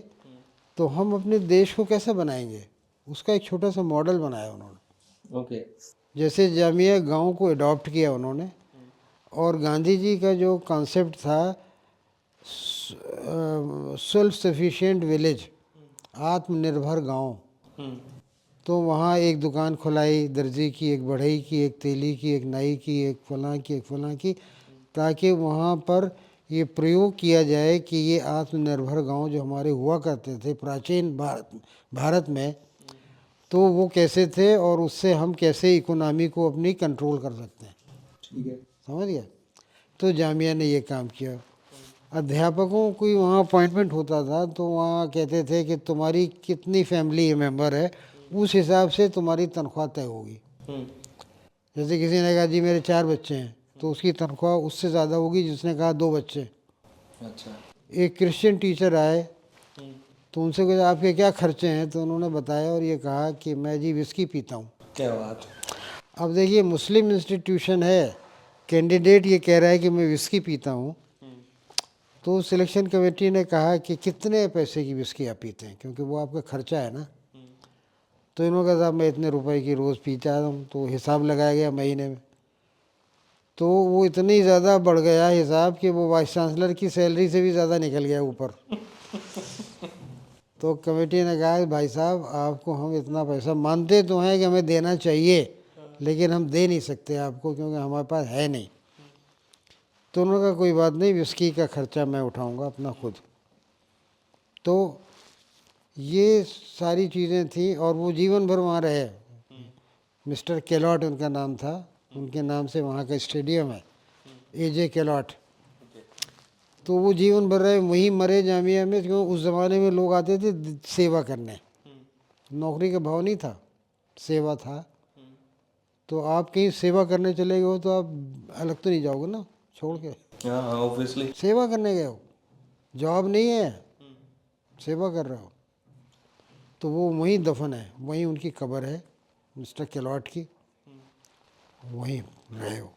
तो हम अपने देश को कैसा बनाएंगे, उसका एक छोटा सा मॉडल बनाया उन्होंने। ओके। जैसे जामिया गांव को अडॉप्ट किया उन्होंने, और गांधी जी का जो कॉन्सेप्ट था सेल्फ सफिशिएंट विलेज, आत्मनिर्भर गांव, तो वहाँ एक दुकान खुलाई, दर्जी की, एक बढ़ई की, एक तेली की, एक नाई की, एक फलां की, एक फलां की, ताकि वहाँ पर ये प्रयोग किया जाए कि ये आत्मनिर्भर गांव जो हमारे हुआ करते थे प्राचीन भारत में, तो वो कैसे थे और उससे हम कैसे इकोनॉमी को अपनी कंट्रोल कर सकते हैं। ठीक है। समझ गया? तो जामिया ने ये काम किया। अध्यापकों की वहाँ अपॉइंटमेंट होता था, तो वहाँ कहते थे कि तुम्हारी कितनी फैमिली मेंबर है, उस हिसाब से तुम्हारी तनख्वाह तय होगी। जैसे किसी ने कहा जी मेरे 4 बच्चे हैं, तो उसकी तनख्वाह उससे ज़्यादा होगी जिसने कहा 2 बच्चे। अच्छा। एक क्रिश्चियन टीचर आए, तो उनसे कहा आपके क्या खर्चे हैं, तो उन्होंने बताया और ये कहा कि मैं जी विस्की पीता हूँ। क्या बात। अब देखिए, मुस्लिम इंस्टीट्यूशन है, कैंडिडेट ये कह रहा है कि मैं विस्की पीता हूँ, तो सिलेक्शन कमेटी ने कहा कि कितने पैसे की विस्की आप पीते हैं, क्योंकि वो आपका खर्चा है ना। तो इन्होंने कहा साहब मैं इतने रुपए की रोज़ पीता हूँ, तो हिसाब लगाया गया महीने में, तो वो इतनी ज़्यादा बढ़ गया हिसाब कि वो वाइस चांसलर की सैलरी से भी ज़्यादा निकल गया ऊपर। तो कमेटी ने कहा भाई साहब आपको हम इतना पैसा मानते तो हैं कि हमें देना चाहिए, लेकिन हम दे नहीं सकते आपको, क्योंकि हमारे पास है नहीं। तो उन्होंने कहा कोई बात नहीं, विस्की का खर्चा मैं उठाऊंगा अपना खुद। तो ये सारी चीज़ें थी और वो जीवन भर वहाँ रहे। मिस्टर केलॉट उनका नाम था, उनके नाम से वहाँ का स्टेडियम है, एजे केलॉट। तो वो जीवन भर रहे, वहीं मरे जामिया में, क्यों उस ज़माने में लोग आते थे सेवा करने, नौकरी का भाव नहीं था, सेवा था। तो आप कहीं सेवा करने चले गए हो तो आप अलग तो नहीं जाओगे ना छोड़ के, हाँ ऑब्वियसली। सेवा करने गए हो, जॉब नहीं है, सेवा कर रहे हो। तो वो वहीं दफन है, वहीं उनकी कब्र है मिस्टर केलॉट की, वहीं रहे हो।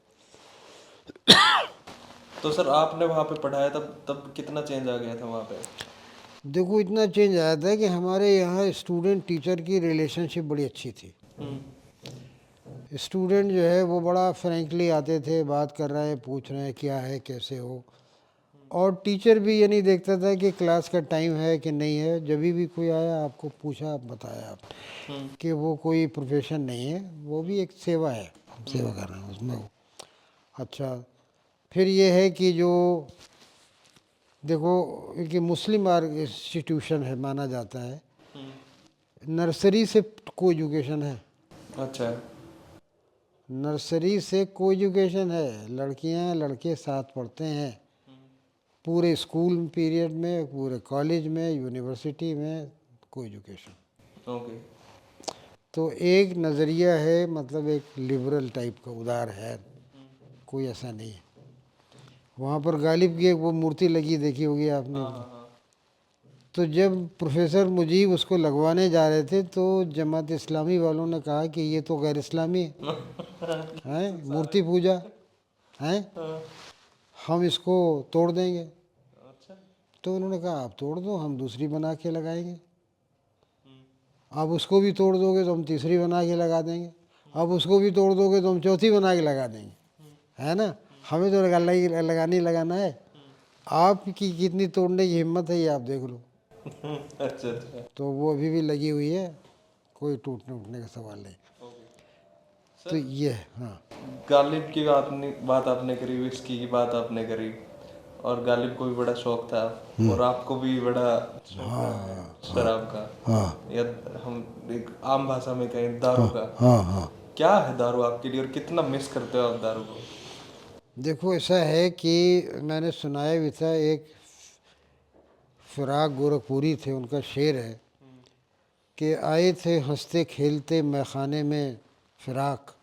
तो सर आपने वहाँ पे पढ़ाया, तब तब कितना चेंज आ गया था वहाँ पे? देखो इतना चेंज आया था कि हमारे यहाँ स्टूडेंट टीचर की रिलेशनशिप बड़ी अच्छी थी। स्टूडेंट जो है वो बड़ा फ्रैंकली आते थे, बात कर रहे हैं, पूछ रहे हैं क्या है कैसे हो। और टीचर भी ये नहीं देखता था कि क्लास का टाइम है कि नहीं है, जब भी कोई आया आपको पूछा, बताया आप कि वो कोई प्रोफेशन नहीं है, वो भी एक सेवा है, हम सेवा कर रहे हैं उसमें। अच्छा, फिर ये है कि जो देखो कि मुस्लिम इंस्टीट्यूशन है माना जाता है, नर्सरी से को एजुकेशन है, अच्छा। नर्सरी से को एजुकेशन है, लड़कियां लड़के साथ पढ़ते हैं पूरे स्कूल पीरियड में, पूरे कॉलेज में, यूनिवर्सिटी में, को एजुकेशन। ओके। तो एक नज़रिया है, मतलब एक लिबरल टाइप का उदार है, कोई ऐसा नहीं है। वहाँ पर गालिब की एक वो मूर्ति लगी, देखी होगी आपने। तो जब प्रोफेसर मुजीब उसको लगवाने जा रहे थे तो जमात इस्लामी वालों ने कहा कि ये तो गैर इस्लामी है मूर्ति पूजा है, हम इसको तोड़ देंगे। तो उन्होंने कहा आप तोड़ दो, हम दूसरी बना के लगाएंगे। आप उसको भी तोड़ दोगे तो हम तीसरी बना के लगा देंगे, आप उसको भी तोड़ दोगे तो हम चौथी बना के लगा देंगे, है ना। हमें तो लगाना है, आपकी कितनी तोड़ने की हिम्मत है ये आप देख लो। अच्छा अच्छा। तो वो अभी भी लगी हुई है, कोई टूटने उठने का सवाल नहीं। तो ये है, हाँ। गालिब की बात आपने करी, विस्की की बात आपने करी, और गालिब को भी बड़ा शौक था और आपको भी बड़ा शौक है शराब का, या हम एक आम भाषा में कहें दारू का। हाँ हाँ। क्या है दारू आपके लिए और कितना मिस करते हो आप दारू को? देखो ऐसा है कि मैंने सुनाया भी था, एक फिराक गोरखपुरी थे, उनका शेर है कि आए थे हंसते खेलते मैखाने में फिराक,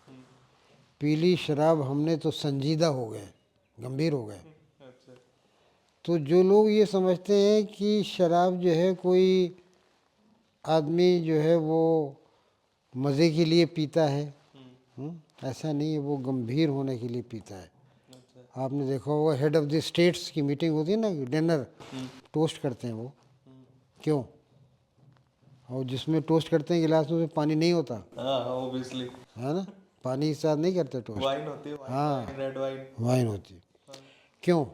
पीली शराब हमने तो संजीदा हो गए, गंभीर हो गए। तो जो लोग ये समझते हैं कि शराब जो है कोई आदमी जो है वो मज़े के लिए पीता है, ऐसा नहीं है, वो गंभीर होने के लिए पीता है। आपने देखा होगा हेड ऑफ द स्टेट्स की मीटिंग होती है ना, डिनर टोस्ट करते हैं वो, क्यों? और जिसमें टोस्ट करते हैं गिलास में उसमें पानी नहीं होता, हाँ ऑब्वियसली। है ना, पानी के साथ नहीं करते टोस्ट। वाइन होती है, हाँ, रेड वाइन। वाइन होती, क्यों?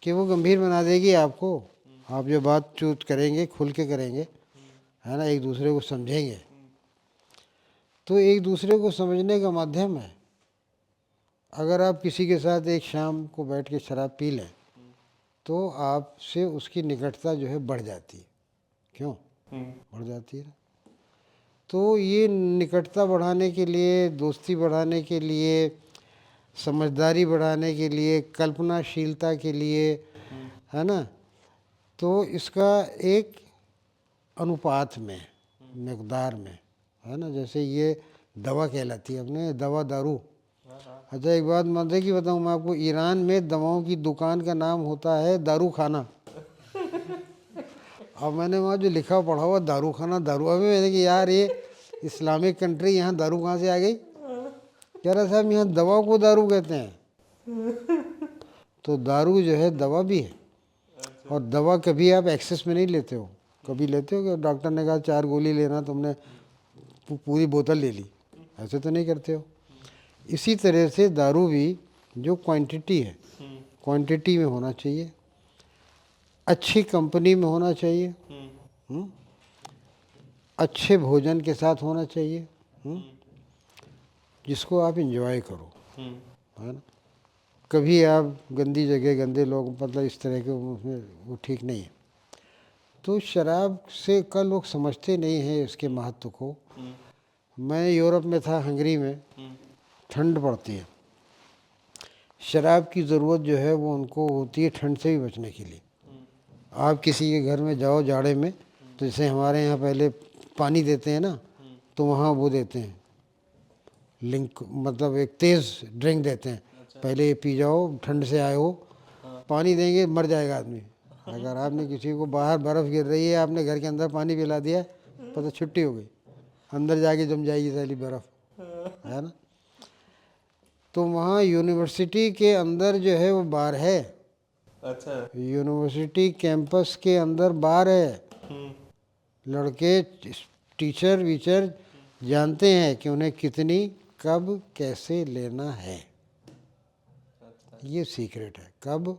कि वो गंभीर बना देगी आपको, आप जो बात चूत करेंगे खुल के करेंगे, है ना, एक दूसरे को समझेंगे। तो एक दूसरे को समझने का माध्यम है। अगर आप किसी के साथ एक शाम को बैठ के शराब पी लें तो आपसे उसकी निकटता जो है बढ़ जाती है, क्यों बढ़ जाती है ना। तो ये निकटता बढ़ाने के लिए, दोस्ती बढ़ाने के लिए, समझदारी बढ़ाने के लिए, कल्पनाशीलता के लिए, है ना, तो इसका एक अनुपात में, मकदार में, है ना। जैसे ये दवा कहलाती है अपने, दवा दारू। अच्छा एक बात मजे की बताऊँ मैं आपको, ईरान में दवाओं की दुकान का नाम होता है दारू खाना। अब मैंने वहाँ जो लिखा पढ़ा हुआ दारू खाना, दारू, अभी मैंने कि यार ये इस्लामिक कंट्री, यहाँ दारू कहाँ से आ गई? कह रहा साहब यहाँ दवा को दारू कहते हैं। तो दारू जो है दवा भी है, और दवा कभी आप एक्सेस में नहीं लेते हो। कभी लेते हो कि डॉक्टर ने कहा 4 गोली लेना, तुमने पूरी बोतल ले ली, ऐसे तो नहीं करते हो। इसी तरह से दारू भी जो क्वांटिटी है, क्वांटिटी में होना चाहिए, अच्छी कंपनी में होना चाहिए, अच्छे भोजन के साथ होना चाहिए, जिसको आप इंजॉय करो, है ना। कभी आप गंदी जगह गंदे लोग मतलब इस तरह के उसमें वो ठीक नहीं है। तो शराब से का लोग समझते नहीं हैं इसके महत्व को। मैं यूरोप में था, हंगरी में, ठंड पड़ती है, शराब की ज़रूरत जो है वो उनको होती है ठंड से भी बचने के लिए। आप किसी के घर में जाओ जाड़े में, तो जैसे हमारे यहाँ पहले पानी देते हैं ना, तो वहाँ वो देते हैं लिंक, मतलब एक तेज़ ड्रिंक देते हैं। पहले ये पी जाओ, ठंड से आए हो, पानी देंगे मर जाएगा आदमी। अगर आपने किसी को बाहर बर्फ़ गिर रही है, आपने घर के अंदर पानी पिला दिया, पता छुट्टी हो गई, अंदर जाके जम जाएगी सारी बर्फ़, है ना। तो वहाँ यूनिवर्सिटी के अंदर जो है वो बार है। अच्छा। यूनिवर्सिटी कैंपस के अंदर बार है। लड़के टीचर वीचर जानते हैं कि उन्हें कितनी कब कैसे लेना है। ये सीक्रेट है, कब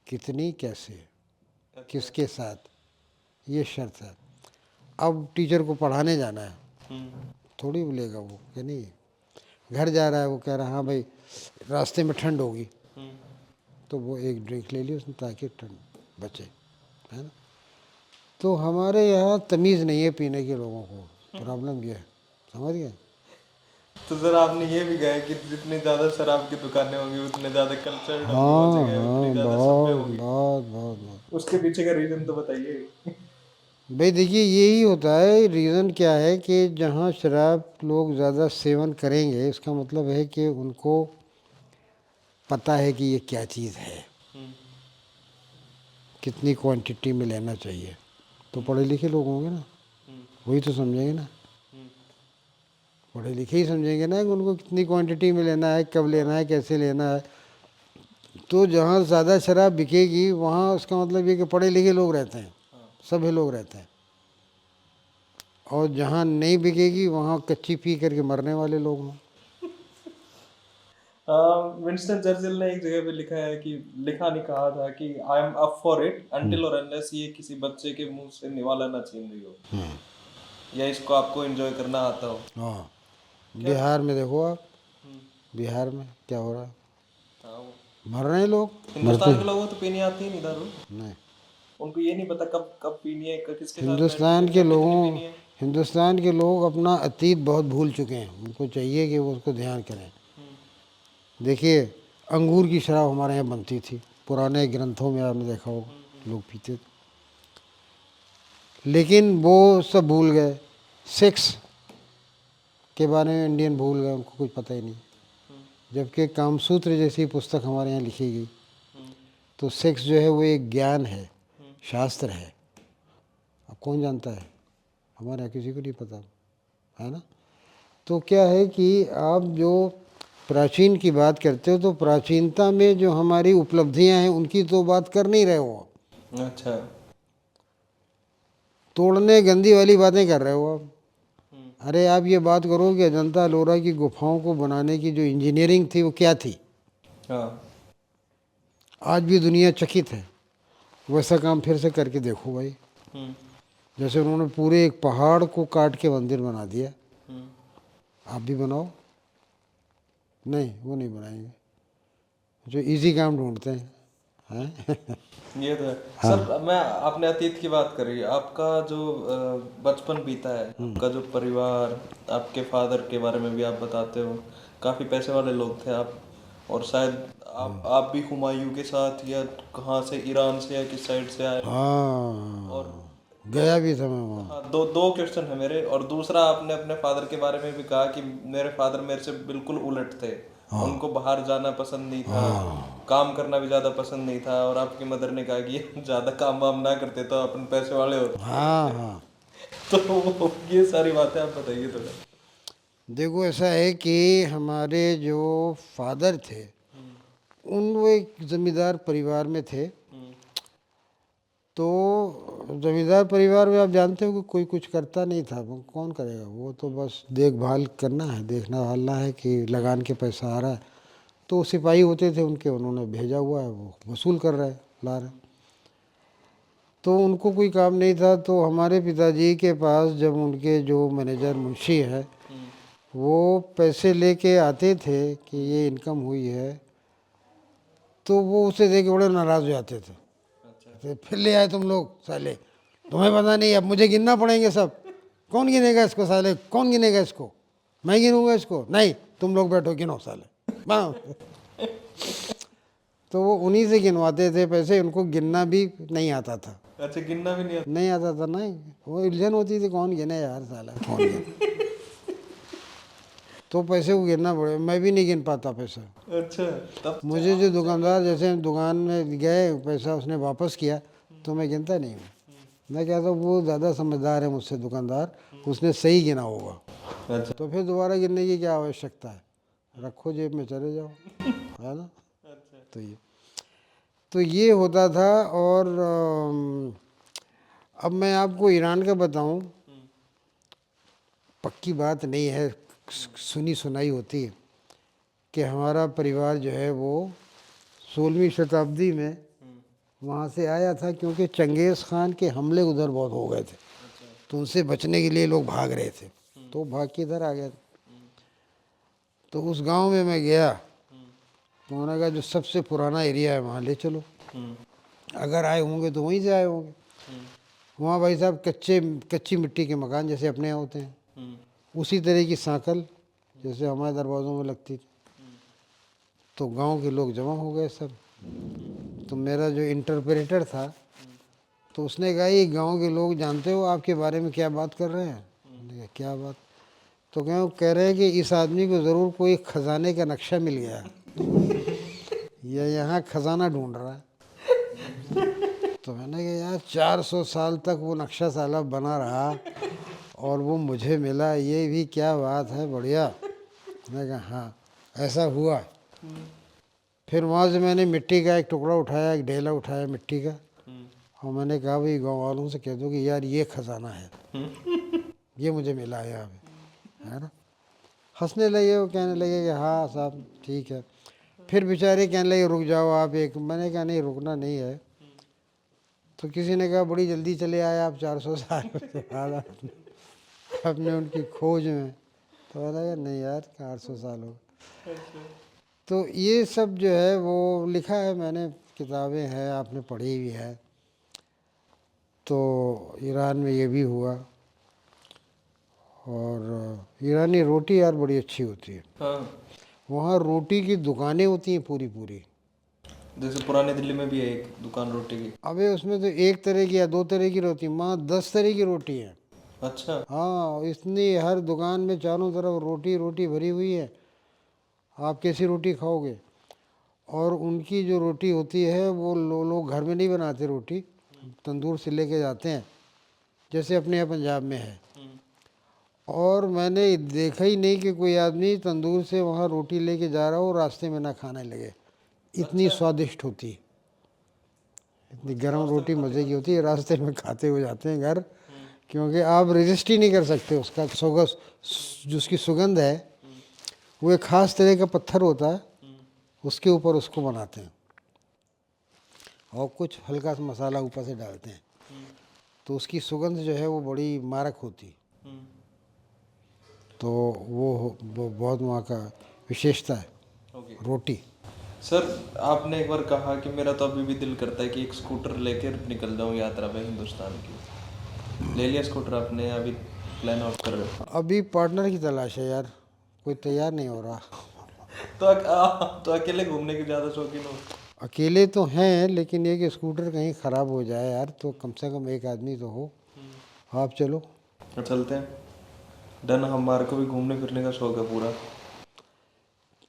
कितनी कैसे किसके साथ, ये शर्त है। अब टीचर को पढ़ाने जाना है, थोड़ी बोलेगा वो कि नहीं, घर जा रहा है वो कह रहा है हाँ भाई रास्ते में ठंड होगी, तो वो एक ड्रिंक ले ली उसने ताकि ठंड बचे, है ना। तो हमारे यहाँ तमीज़ नहीं है पीने के लोगों को, प्रॉब्लम ये है, समझ गए। तो सर आपने ये भी कहा कि जितनी ज्यादा शराब की दुकानें होंगी उतने ज्यादा कल्चर्ड होगी वो हाँ जगह, हाँ, उतनी ज्यादा सभ्य बहुत होगी। बहुत बहुत बहुत। उसके पीछे का रीजन तो बताइए। भाई देखिए यही होता है, रीज़न क्या है कि जहाँ शराब लोग ज़्यादा सेवन करेंगे, इसका मतलब है कि उनको पता है कि ये क्या चीज़ है, कितनी क्वांटिटी में लेना चाहिए। तो पढ़े लिखे लोग होंगे ना, वही तो समझेंगे ना, पढ़े लिखे ही समझेंगे ना कि उनको कितनी क्वांटिटी में लेना है, कब लेना है, कैसे लेना है। तो जहाँ ज़्यादा शराब बिकेगी वहाँ उसका मतलब ये कि पढ़े लिखे लोग रहते हैं, सभी लोग रहते हैं। और जहाँ नहीं बिकेगी वहाँ कच्ची पी करके मरने वाले लोग हों। विंस्टन चर्चिल ने एक जगह पे लिखा है कि, लिखा नहीं कहा था कि I am up for it until और अनलेस ये किसी बच्चे के मुंह से निवाला ना छीन रही हो, या इसको आपको एंजॉय करना आता हो। हाँ, बिहार में देखो आप, बिहार में क्या हो रहा है, हाँ, वो मर रहे हैं लोग, मरते हिंदुस्तान के लोगों को तो पीनी आती ही नहीं दारू, नहीं। उनको ये नहीं पता कब कब पीनी है, किसके साथ बैठ के हिंदुस्तान पीनी के है, कितनी लोगों पीनी है। हिंदुस्तान के लोग अपना अतीत बहुत भूल चुके हैं, उनको चाहिए कि वो उसको ध्यान करें। देखिए अंगूर की शराब हमारे यहाँ बनती थी, पुराने ग्रंथों में आपने देखा होगा, लोग पीते थे, लेकिन वो सब भूल गए। सेक्स के बारे में इंडियन भूल गए, उनको कुछ पता ही नहीं। जबकि कामसूत्र जैसी पुस्तक हमारे यहाँ लिखी गई, तो सेक्स जो है वो एक ज्ञान है, शास्त्र है। अब कौन जानता है, हमारे यहाँ किसी को नहीं पता, है ना। तो क्या है कि आप जो प्राचीन की बात करते हो, तो प्राचीनता में जो हमारी उपलब्धियां हैं उनकी तो बात कर नहीं रहे हो, अच्छा। तोड़ने गंदी वाली बातें कर रहे हो आप। अरे आप ये बात करो कि अजंता एलोरा की गुफाओं को बनाने की जो इंजीनियरिंग थी वो क्या थी। हाँ। आज भी दुनिया चकित है, वैसा काम फिर से करके देखो भाई। जैसे उन्होंने पूरे एक पहाड़ को काट के मंदिर बना दिया, आप भी बनाओ। नहीं, वो नहीं बनाएंगे, जो इजी काम ढूंढते हैं। ये तो है। सर मैं, आपने अतीत की बात करी, आपका जो बचपन बीता है, आपका जो परिवार, आपके फादर के बारे में भी आप बताते हो, काफी पैसे वाले लोग थे आप, और शायद आप भी हुमायूं के साथ या कहाँ से, ईरान से या किस साइड से आए। हाँ, और गया भी था मैं वहाँ। हाँ, दो दो क्वेश्चन है मेरे। और दूसरा, आपने अपने फादर के बारे में भी कहा कि मेरे फादर मेरे से बिल्कुल उलट थे, उनको बाहर जाना पसंद नहीं था, काम करना भी ज्यादा पसंद नहीं था, और आपकी मदर ने कहा कि ज्यादा काम वाम ना करते तो अपन पैसे वाले होते। हाँ हाँ, तो ये सारी बातें आप बताइए थोड़ा। देखो ऐसा है कि हमारे जो फादर थे उन वो एक जमींदार परिवार में थे। तो जमींदार परिवार में आप जानते हो कि कोई कुछ करता नहीं था, वो कौन करेगा, वो तो बस देखभाल करना है, देखना भालना है कि लगान के पैसा आ रहा है। तो सिपाही होते थे उनके, उन्होंने भेजा हुआ है, वो वसूल कर रहा है, ला रहा है। तो उनको कोई काम नहीं था। तो हमारे पिताजी के पास जब उनके जो मैनेजर मुंशी है वो पैसे लेके आते थे कि ये इनकम हुई है, तो वो उसे देख के बड़े नाराज़ हो जाते थे। तो फिर ले आए तुम लोग साले, तुम्हें पता नहीं, अब मुझे गिनना पड़ेंगे सब। कौन गिनेगा इसको साले, कौन गिनेगा इसको, मैं गिनूंगा इसको, नहीं तुम लोग बैठो गिनो साले। हाँ। तो वो उन्हीं से गिनवाते थे पैसे, उनको गिनना भी नहीं आता था। अच्छा, गिनना भी नहीं आता। नहीं आता था, नहीं, वो उलझन होती थी, कौन गिने यार साला, कौन गिने। तो पैसे को गिनना पड़े, मैं भी नहीं गिन पाता पैसा। अच्छा, तब मुझे जो दुकानदार, जैसे हम दुकान में गए, पैसा उसने वापस किया तो मैं गिनता नहीं हूँ। मैं कहता हूँ वो ज़्यादा समझदार है मुझसे दुकानदार, उसने सही गिना होगा। अच्छा। तो फिर दोबारा गिनने की क्या आवश्यकता है, रखो जेब में, चले जाओ, है ना। तो ये होता था। और अब मैं आपको ईरान का बताऊं, पक्की बात नहीं है, सुनी सुनाई होती है कि हमारा परिवार जो है वो 16वीं शताब्दी में वहाँ से आया था, क्योंकि चंगेज़ खान के हमले उधर बहुत हो गए थे, तो उनसे बचने के लिए लोग भाग रहे थे, तो भाग के इधर आ गए। तो उस गांव में मैं गया, तो उन्होंने कहा जो सबसे पुराना एरिया है वहाँ ले चलो, अगर आए होंगे तो वहीं से आए होंगे। वहाँ भाई साहब कच्ची मिट्टी के मकान जैसे अपने यहाँ होते हैं, उसी तरह की सांकल जैसे हमारे दरवाज़ों में लगती थी। तो गांव के लोग जमा हो गए सब। तो मेरा जो इंटरप्रेटर था, तो उसने कहा ये गांव के लोग जानते हो आपके बारे में क्या बात कर रहे हैं। मैंने कहा क्या बात। तो कह रहे हैं कि इस आदमी को ज़रूर कोई ख़जाने का नक्शा मिल गया, या यहाँ खजाना ढूंढ रहा है। तो मैंने कहा यार 400 साल तक वो नक्शा साला बना रहा और वो मुझे मिला, ये भी क्या बात है, बढ़िया। मैंने कहा हाँ ऐसा हुआ। फिर वहाँ से मैंने मिट्टी का एक टुकड़ा उठाया, एक ढेला उठाया मिट्टी का, और मैंने कहा भाई गाँव वालों से कह दो कि यार ये खजाना है, ये मुझे मिला है यहाँ पे, है ना। हंसने लगे, वो कहने लगे कि हाँ साहब ठीक है। फिर बेचारे कहने लगे रुक जाओ आप एक, मैंने कहा नहीं रुकना नहीं है। तो किसी ने कहा बड़ी जल्दी चले आए आप 400 साल के बाद अपने उनकी खोज में। तो मैंने कहा नहीं यार 400 साल हो। तो ये सब जो है वो लिखा है मैंने, किताबें हैं, आपने पढ़ी भी है। तो ईरान में ये भी हुआ। और ईरानी रोटी यार बड़ी अच्छी होती है। हाँ, वहाँ रोटी की दुकानें होती हैं पूरी पूरी। जैसे पुरानी दिल्ली में भी है एक दुकान रोटी की। अबे उसमें तो एक तरह की या दो तरह की रोटी, वहाँ 10 तरह की रोटी है। अच्छा। हाँ, इतनी हर दुकान में चारों तरफ रोटी रोटी भरी हुई है, आप कैसी रोटी खाओगे। और उनकी जो रोटी होती है वो लोग घर में नहीं बनाते रोटी, तंदूर से लेके जाते हैं, जैसे अपने यहाँ पंजाब में है। और मैंने देखा ही नहीं कि कोई आदमी तंदूर से वहाँ रोटी लेके जा रहा हो रास्ते में ना खाने लगे, इतनी स्वादिष्ट होती है, इतनी गर्म रोटी मज़े की होती है, रास्ते में खाते हुए जाते हैं घर, क्योंकि आप रजिस्ट ही नहीं कर सकते उसका जो उसकी सुगंध है। वो एक ख़ास तरह का पत्थर होता है, उसके ऊपर उसको बनाते हैं और कुछ हल्का सा मसाला ऊपर से डालते हैं, तो उसकी सुगंध जो है वो बड़ी मारक होती है। तो वो बहुत वहाँ का विशेषता है ओके रोटी। सर, आपने एक बार कहा कि मेरा तो अभी भी दिल करता है कि एक स्कूटर लेकर निकल जाऊं यात्रा पे हिंदुस्तान की। ले लिया स्कूटर आपने, अभी प्लान आउट कर रहे हो? अभी पार्टनर की तलाश है यार, कोई तैयार नहीं हो रहा। तो अकेले घूमने के ज़्यादा शौकीन हो? अकेले तो हैं, लेकिन ये कि स्कूटर कहीं ख़राब हो जाए यार, तो कम से कम एक आदमी तो हो। आप चलो। तो चलते हैं, डन। हमारे को भी घूमने फिरने का शौक है पूरा।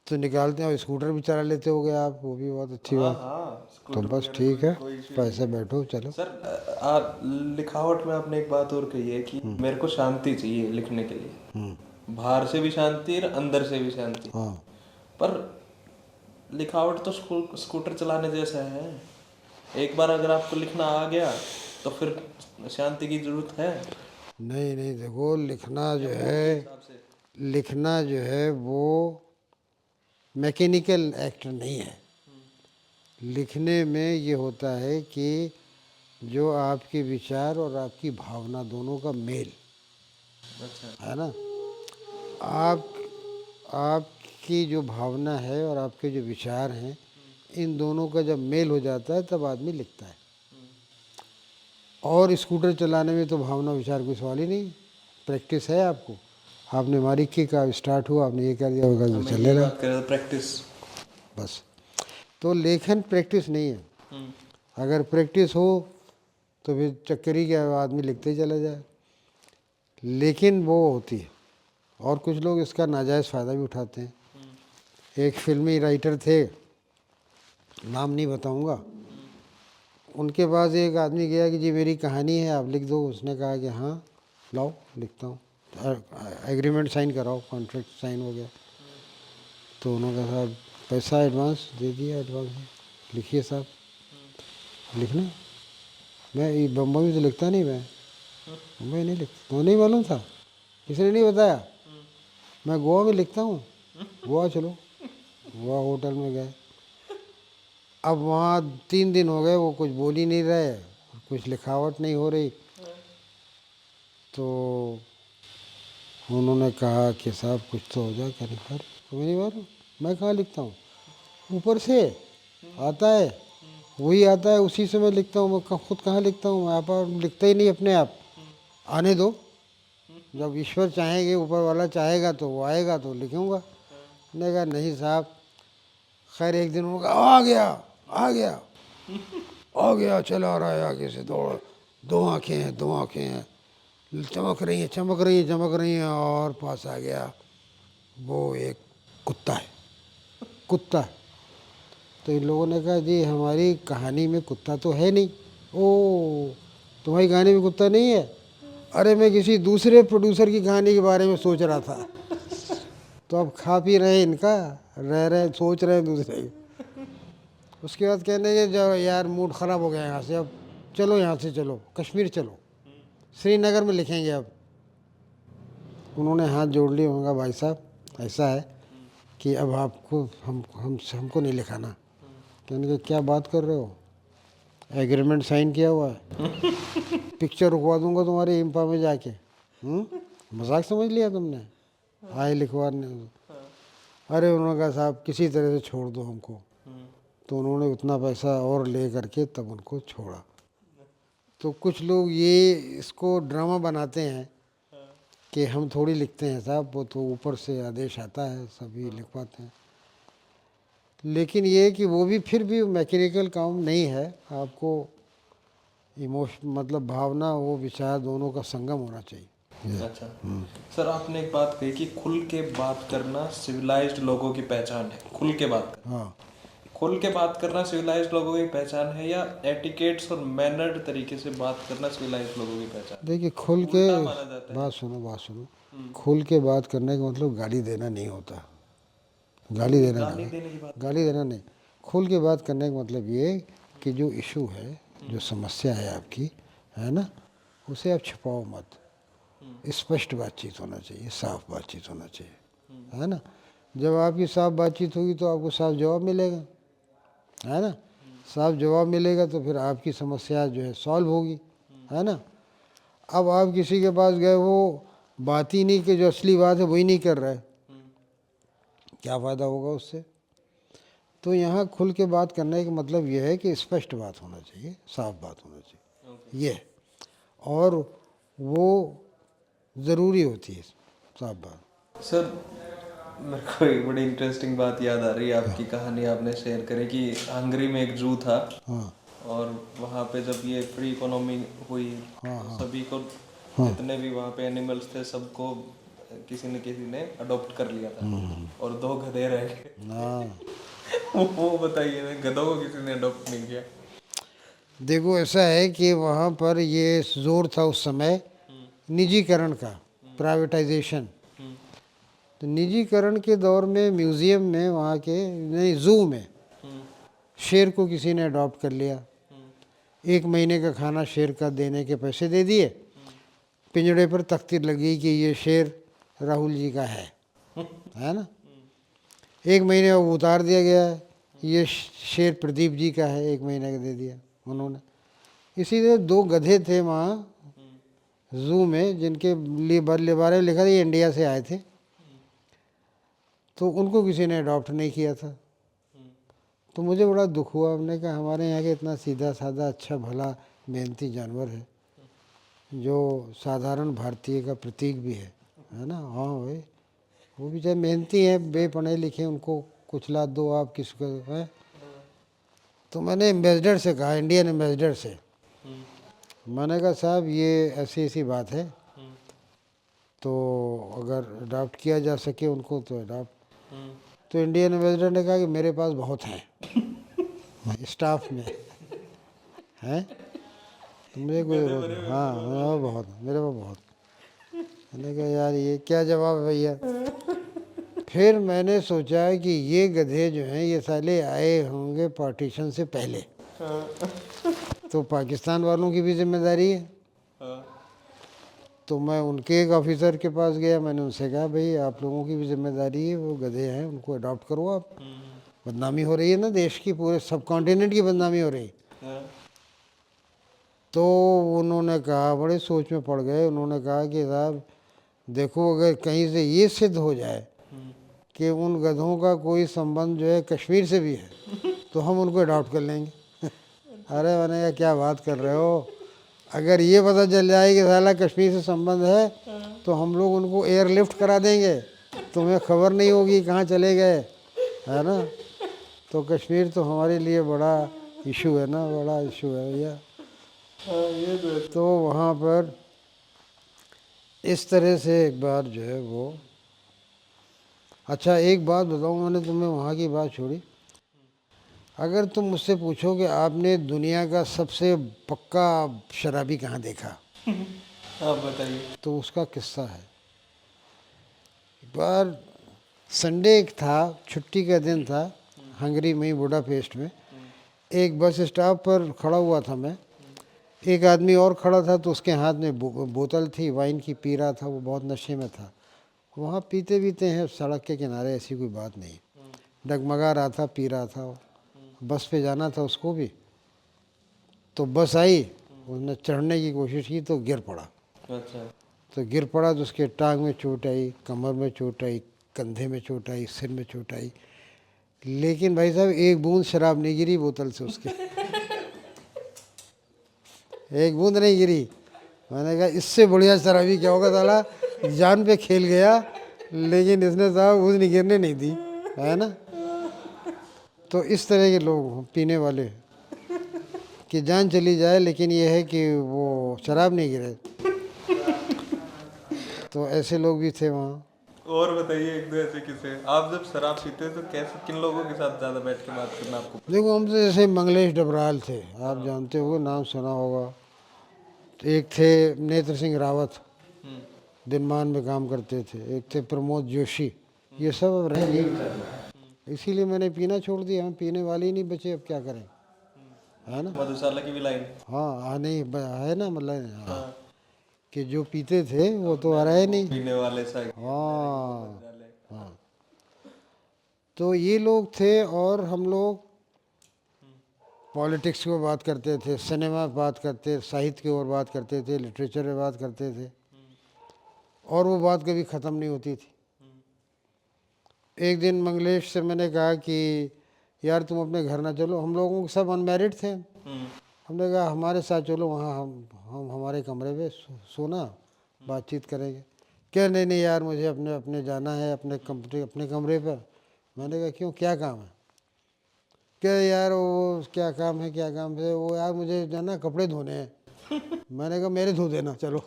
तो निकालते हैं, और स्कूटर भी चला लेते होगे आप, वो भी बहुत अच्छी हाँ बात। हाँ, तो स्कूटर बस वगैरह ठीक है, कोई इशू नहीं। पैसे बैठो चलो। सर, लिखावट में आपने एक बात और कही है कि मेरे को शांति चाहिए लिखने के लिए, बाहर से भी शांति और अंदर से भी शांति। हाँ, पर लिखावट तो स्कूटर चलाने जैसा है। एक बार अगर आपको लिखना आ गया तो फिर शांति की जरूरत है। नहीं नहीं, देखो लिखना जो है वो मैकेनिकल एक्ट नहीं है। लिखने में ये होता है कि जो आपके विचार और आपकी भावना दोनों का मेल अच्छा। है ना। आप आपकी जो भावना है और आपके जो विचार हैं, इन दोनों का जब मेल हो जाता है तब आदमी लिखता है। और स्कूटर चलाने में तो भावना विचार कोई सवाल ही नहीं, प्रैक्टिस है आपको, आपने मारी किक, आप स्टार्ट हुआ, आपने ये कर दिया, वो कर दिया, चलने लगा, बात करें तो प्रैक्टिस। बस। तो लेखन प्रैक्टिस नहीं है। अगर प्रैक्टिस हो तो फिर चक्कर ही क्या, आदमी लिखते ही चला जाए। लेकिन वो होती है, और कुछ लोग इसका नाजायज़ फ़ायदा भी उठाते हैं। एक फिल्मी राइटर थे, नाम नहीं बताऊंगा, उनके पास एक आदमी गया कि जी मेरी कहानी है, आप लिख दो। उसने कहा कि हाँ लाओ लिखता हूँ, एग्रीमेंट साइन कराओ, कॉन्ट्रैक्ट साइन हो गया। तो उन्होंने कहा साहब पैसा एडवांस दे दिया, एडवांस लिखिए साहब। लिखना, मैं ये बम्बई में तो लिखता नहीं, मैं मुंबई नहीं लिखता। तो नहीं मालूम था, किसी ने नहीं बताया, मैं गोवा में लिखता हूँ। गोवा चलो, गोवा होटल में गए। अब वहाँ 3 दिन हो गए, वो कुछ बोल ही नहीं रहे, कुछ लिखावट नहीं हो रही। तो उन्होंने कहा कि साहब कुछ तो हो जाए। कह रहे सर तो मेरी बात, मैं कहाँ लिखता हूँ, ऊपर से आता है, वही आता है, उसी से मैं लिखता हूँ। मैं खुद कहाँ लिखता हूँ, मैं आप लिखता ही नहीं अपने आप, आने दो, जब ईश्वर चाहेंगे, ऊपर वाला चाहेगा तो वो आएगा तो लिखूँगा। मैंने कहा नहीं साहब। खैर एक दिन उन्होंने कहा आ गया, आ गया, आ गया, चला रहा है आगे से, दौड़, 2 आँखें हैं, 2 आँखें हैं, चमक रही हैं, चमक रही हैं, चमक रही हैं, और पास आ गया, वो एक कुत्ता है, कुत्ता है। तो इन लोगों ने कहा जी हमारी कहानी में कुत्ता तो है नहीं। ओ, तुम्हारी कहानी में कुत्ता नहीं है? अरे मैं किसी दूसरे प्रोड्यूसर की कहानी के बारे में सोच रहा था। तो अब खा पी रहे इनका, रह रहे, सोच रहे हैं दूसरे की। उसके बाद कहने के जब यार मूड ख़राब हो गया यहाँ से, अब चलो यहाँ से, चलो कश्मीर चलो, श्रीनगर में लिखेंगे अब। उन्होंने हाथ जोड़ लिए, उन्होंने कहा भाई साहब ऐसा है कि अब आपको हमको नहीं लिखाना। कहने के क्या बात कर रहे हो, एग्रीमेंट साइन किया हुआ है, पिक्चर रुकवा दूंगा तुम्हारे इम्पा में जाके। मजाक समझ लिया तुमने, आए लिखवाने। अरे उन्होंने कहा साहब किसी तरह से छोड़ दो हमको। तो उन्होंने उतना पैसा और ले करके तब उनको छोड़ा। तो कुछ लोग ये इसको ड्रामा बनाते हैं कि हम थोड़ी लिखते हैं साहब, वो तो ऊपर से आदेश आता है, सभी लिखवाते हैं। लेकिन ये कि वो भी फिर भी मैकेनिकल काम नहीं है, आपको इमोशन मतलब भावना, वो विचार दोनों का संगम होना चाहिए। अच्छा सर, आपने एक बात कही कि खुल के बात करना सिविलाइज्ड लोगों की पहचान है। खुल के बात करना, हाँ, खुल के बात करना सिविलाइज्ड लोगों की पहचान है, या एटिकेट्स और मैनर्ड तरीके से बात करना सिविलाइज्ड लोगों की पहचान? देखिए खुल के उल्टा माना जाता है। बात सुनो, बात सुनो। खुल के बात करने का मतलब गाली देना नहीं होता, गाली देना गाली नहीं, देने की बात। गाली देना नहीं। खुल के बात करने का मतलब ये कि जो इशू है, जो समस्या है आपकी, है ना, उसे आप छुपाओ मत। स्पष्ट बातचीत होना चाहिए, साफ बातचीत होना चाहिए, है ना। जब आपकी साफ बातचीत होगी तो आपको साफ जवाब मिलेगा, है ना। साफ जवाब मिलेगा तो फिर आपकी समस्या जो है सॉल्व होगी, है ना। अब आप किसी के पास गए, वो बात ही नहीं कि जो असली बात है वही नहीं कर रहा है, क्या फ़ायदा होगा उससे। तो यहाँ खुल के बात करने का मतलब यह है कि स्पष्ट बात होना चाहिए, साफ बात होना चाहिए, ये। और वो ज़रूरी होती है, साफ बात। सर मेरे को एक बड़ी इंटरेस्टिंग बात याद आ रही है, आपकी कहानी आपने शेयर करी कि हंगरी में एक जू था, हाँ और वहाँ पे जब ये फ्री इकोनॉमी हुई तो सभी को, जितने भी वहाँ पे एनिमल्स थे सबको किसी ने अडॉप्ट कर लिया था, और 2 गधे रह गए। हाँ। वो बताइए, गधों को किसी ने अडॉप्ट नहीं किया? देखो ऐसा है कि वहाँ पर ये जोर था उस समय निजीकरण का, प्राइवेटाइजेशन। तो निजीकरण के दौर में म्यूज़ियम में, वहाँ के नहीं ज़ू में, शेर को किसी ने अडॉप्ट कर लिया। 1 महीने का खाना शेर का देने के पैसे दे दिए, पिंजड़े पर तख्ती लगी कि ये शेर राहुल जी का है ना। 1 महीने में उतार दिया गया, ये शेर प्रदीप जी का है, 1 महीने का दे दिया उन्होंने। इसी तरह 2 गधे थे वहाँ ज़ू में, जिनके लिए बारे में लिखा था ये इंडिया से आए थे, तो उनको किसी ने अडॉप्ट नहीं किया था। तो मुझे बड़ा दुख हुआ। हमने कहा हमारे यहाँ के इतना सीधा साधा अच्छा भला मेहनती जानवर है जो साधारण भारतीय का प्रतीक भी है ना। हाँ भाई, वो भी चाहे मेहनती हैं, बेपढ़े लिखे, उनको कुचला दो आप किसको है। तो मैंने एम्बेसडर से कहा, इंडियन एम्बेसडर से, मैंने कहा साहब ये ऐसी ऐसी बात है, तो अगर अडॉप्ट किया जा सके उनको तो अडॉप्ट। तो इंडियन एम्बेसडर ने कहा कि मेरे पास बहुत हैं स्टाफ में हैं, तो मुझे कोई जरूरत नहीं। हाँ हाँ बहुत, मेरे पास बहुत। मैंने कहा यार ये क्या जवाब है भैया। फिर मैंने सोचा कि ये गधे जो हैं ये साले आए होंगे पार्टीशन से पहले, तो पाकिस्तान वालों की भी जिम्मेदारी है। तो मैं उनके एक ऑफिसर के पास गया, मैंने उनसे कहा भाई आप लोगों की भी जिम्मेदारी है, वो गधे हैं उनको अडॉप्ट करो आप। बदनामी हो रही है ना देश की, पूरे सब कॉन्टिनेंट की बदनामी हो रही। तो उन्होंने कहा, बड़े सोच में पड़ गए, उन्होंने कहा कि साहब देखो अगर कहीं से ये सिद्ध हो जाए कि उन गधों का कोई संबंध जो है कश्मीर से भी है तो हम उनको अडॉप्ट कर लेंगे। अरे मैंने कहा क्या बात कर रहे हो, अगर ये पता चल जाए कि साला कश्मीर से संबंध है तो हम लोग उनको एयरलिफ्ट करा देंगे, तुम्हें खबर नहीं होगी कहाँ चले गए, है ना। तो कश्मीर तो हमारे लिए बड़ा इशू है ना, बड़ा इशू है भैया। तो वहाँ पर इस तरह से एक बार जो है वो, अच्छा एक बात बताऊँ, मैंने तुम्हें वहाँ की बात छोड़ी। अगर तुम मुझसे पूछो कि आपने दुनिया का सबसे पक्का शराबी कहाँ देखा, आप बताइए। तो उसका किस्सा है। एक बार संडे एक था, छुट्टी का दिन था, हंगरी में ही बुडापेस्ट में। एक बस स्टॉप पर खड़ा हुआ था मैं, एक आदमी और खड़ा था, तो उसके हाथ में बोतल थी वाइन की, पी रहा था, वो बहुत नशे में था। वहाँ पीते पीते हैं सड़क के किनारे, ऐसी कोई बात नहीं, डगमगा रहा था, पी रहा था। बस पे जाना था उसको भी, तो बस आई, उसने चढ़ने की कोशिश की तो गिर पड़ा। अच्छा। तो गिर पड़ा तो उसके टांग में चोट आई, कमर में चोट आई, कंधे में चोट आई, सिर में चोट आई, लेकिन भाई साहब एक बूंद शराब नहीं गिरी बोतल से उसके। एक बूंद नहीं गिरी। मैंने कहा इससे बढ़िया शराबी क्या होगा, साला जान पे खेल गया, लेकिन इसने साहब बूंद नहीं गिरने नहीं दी, है ना। तो इस तरह के लोग पीने वाले कि जान चली जाए लेकिन ये है कि वो शराब नहीं गिरे। तो ऐसे लोग भी थे वहाँ। और बताइए एक दो ऐसे किस्से। आप जब शराब पीते तो कैसे, किन लोगों के साथ ज्यादा बैठ के बात करना आपको? देखो हम तो जैसे मंगलेश डबराल थे, आप जानते हो, नाम सुना होगा। तो एक थे नेत्र सिंह रावत, दिनमान में काम करते थे। एक थे प्रमोद जोशी, ये सब अब रह नहीं गए, इसीलिए मैंने पीना छोड़ दिया। हम पीने वाले ही नहीं बचे, अब क्या करें, है ना। मधुशाला की भी लाइन। हाँ नहीं है ना, मतलब हाँ, कि जो पीते थे वो तो आ रहे नहीं। पीने वाले साइड। हाँ हाँ, तो ये लोग थे। और हम लोग पॉलिटिक्स की बात करते थे, सिनेमा पे बात करते, साहित्य की ओर बात करते थे, लिटरेचर पे बात करते थे, और वो बात कभी ख़त्म नहीं होती थी। एक दिन मंगलेश से मैंने कहा कि यार तुम अपने घर ना चलो, हम लोगों के सब अनमैरिड थे। हमने कहा हमारे साथ चलो, वहाँ हम हमारे कमरे पे सोना, बातचीत करेंगे। क्या नहीं नहीं यार मुझे अपने अपने जाना है, अपने कमरे पर। मैंने कहा क्यों, क्या काम है? क्या यार वो क्या काम है, क्या काम है? वो यार मुझे जाना कपड़े धोने हैं। मैंने कहा मेरे धो देना चलो।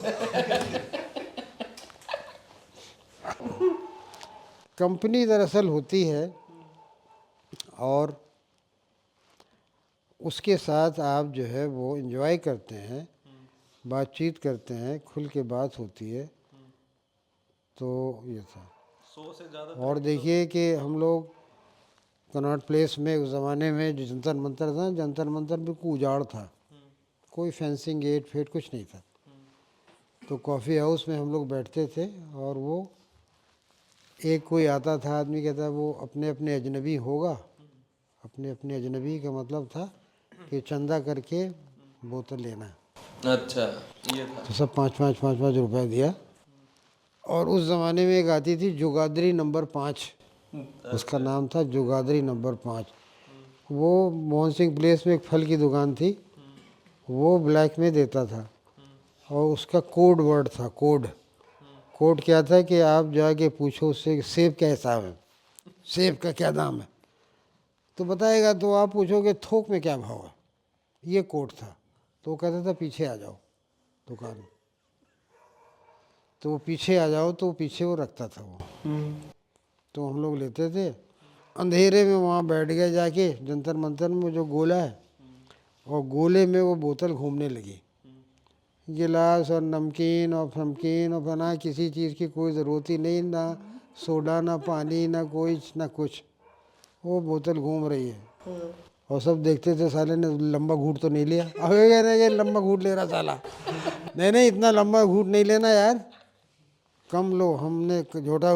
कंपनी दरअसल होती है, और उसके साथ आप जो है वो एंजॉय करते हैं, बातचीत करते हैं, खुल के बात होती है। तो ये था। 100 से ज्यादा। और देखिए कि हम लोग कनॉट प्लेस में उस ज़माने में जो जंतर मंतर था, जंतर मंतर बिल्कुल उजाड़ था, कोई फेंसिंग गेट फेट कुछ नहीं था। तो कॉफ़ी हाउस में हम लोग बैठते थे, और वो एक कोई आता था आदमी, कहता वो अपने अपने अजनबी होगा। अपने अपने अजनबी का मतलब था कि चंदा करके बोतल लेना। अच्छा, ये था। तो सब 5-5 रुपए दिया। और उस ज़माने में एक आती थी जुगादरी नंबर 5, उसका नाम था जुगादरी नंबर 5। वो मोहन सिंह प्लेस में एक फल की दुकान थी, वो ब्लैक में देता था और उसका कोड वर्ड था, कोड कोड क्या था कि आप जाके पूछो उससे कि सेब क्या हिसाब है, सेब का क्या दाम है, तो बताएगा। तो आप पूछोगे थोक में क्या भाव है, ये कोड था। तो वो कहता था पीछे आ जाओ दुकान, तो वो पीछे आ जाओ, तो पीछे वो रखता था वो। तो हम लोग लेते थे, अंधेरे में वहाँ बैठ गए जाके जंतर मंतर में, जो गोला है, और गोले में वो बोतल घूमने लगी, गिलास और नमकीन और फमकीन और बना, किसी चीज़ की कोई ज़रूरत ही नहीं, ना सोडा ना पानी ना कोई ना कुछ, वो बोतल घूम रही है। और सब देखते थे साले ने लंबा घूंट तो नहीं लिया, अब ये कह रहे हैं कि लंबा घूंट ले रहा साला, नहीं नहीं इतना लंबा घूंट नहीं लेना यार, कम लो, हमने छोटा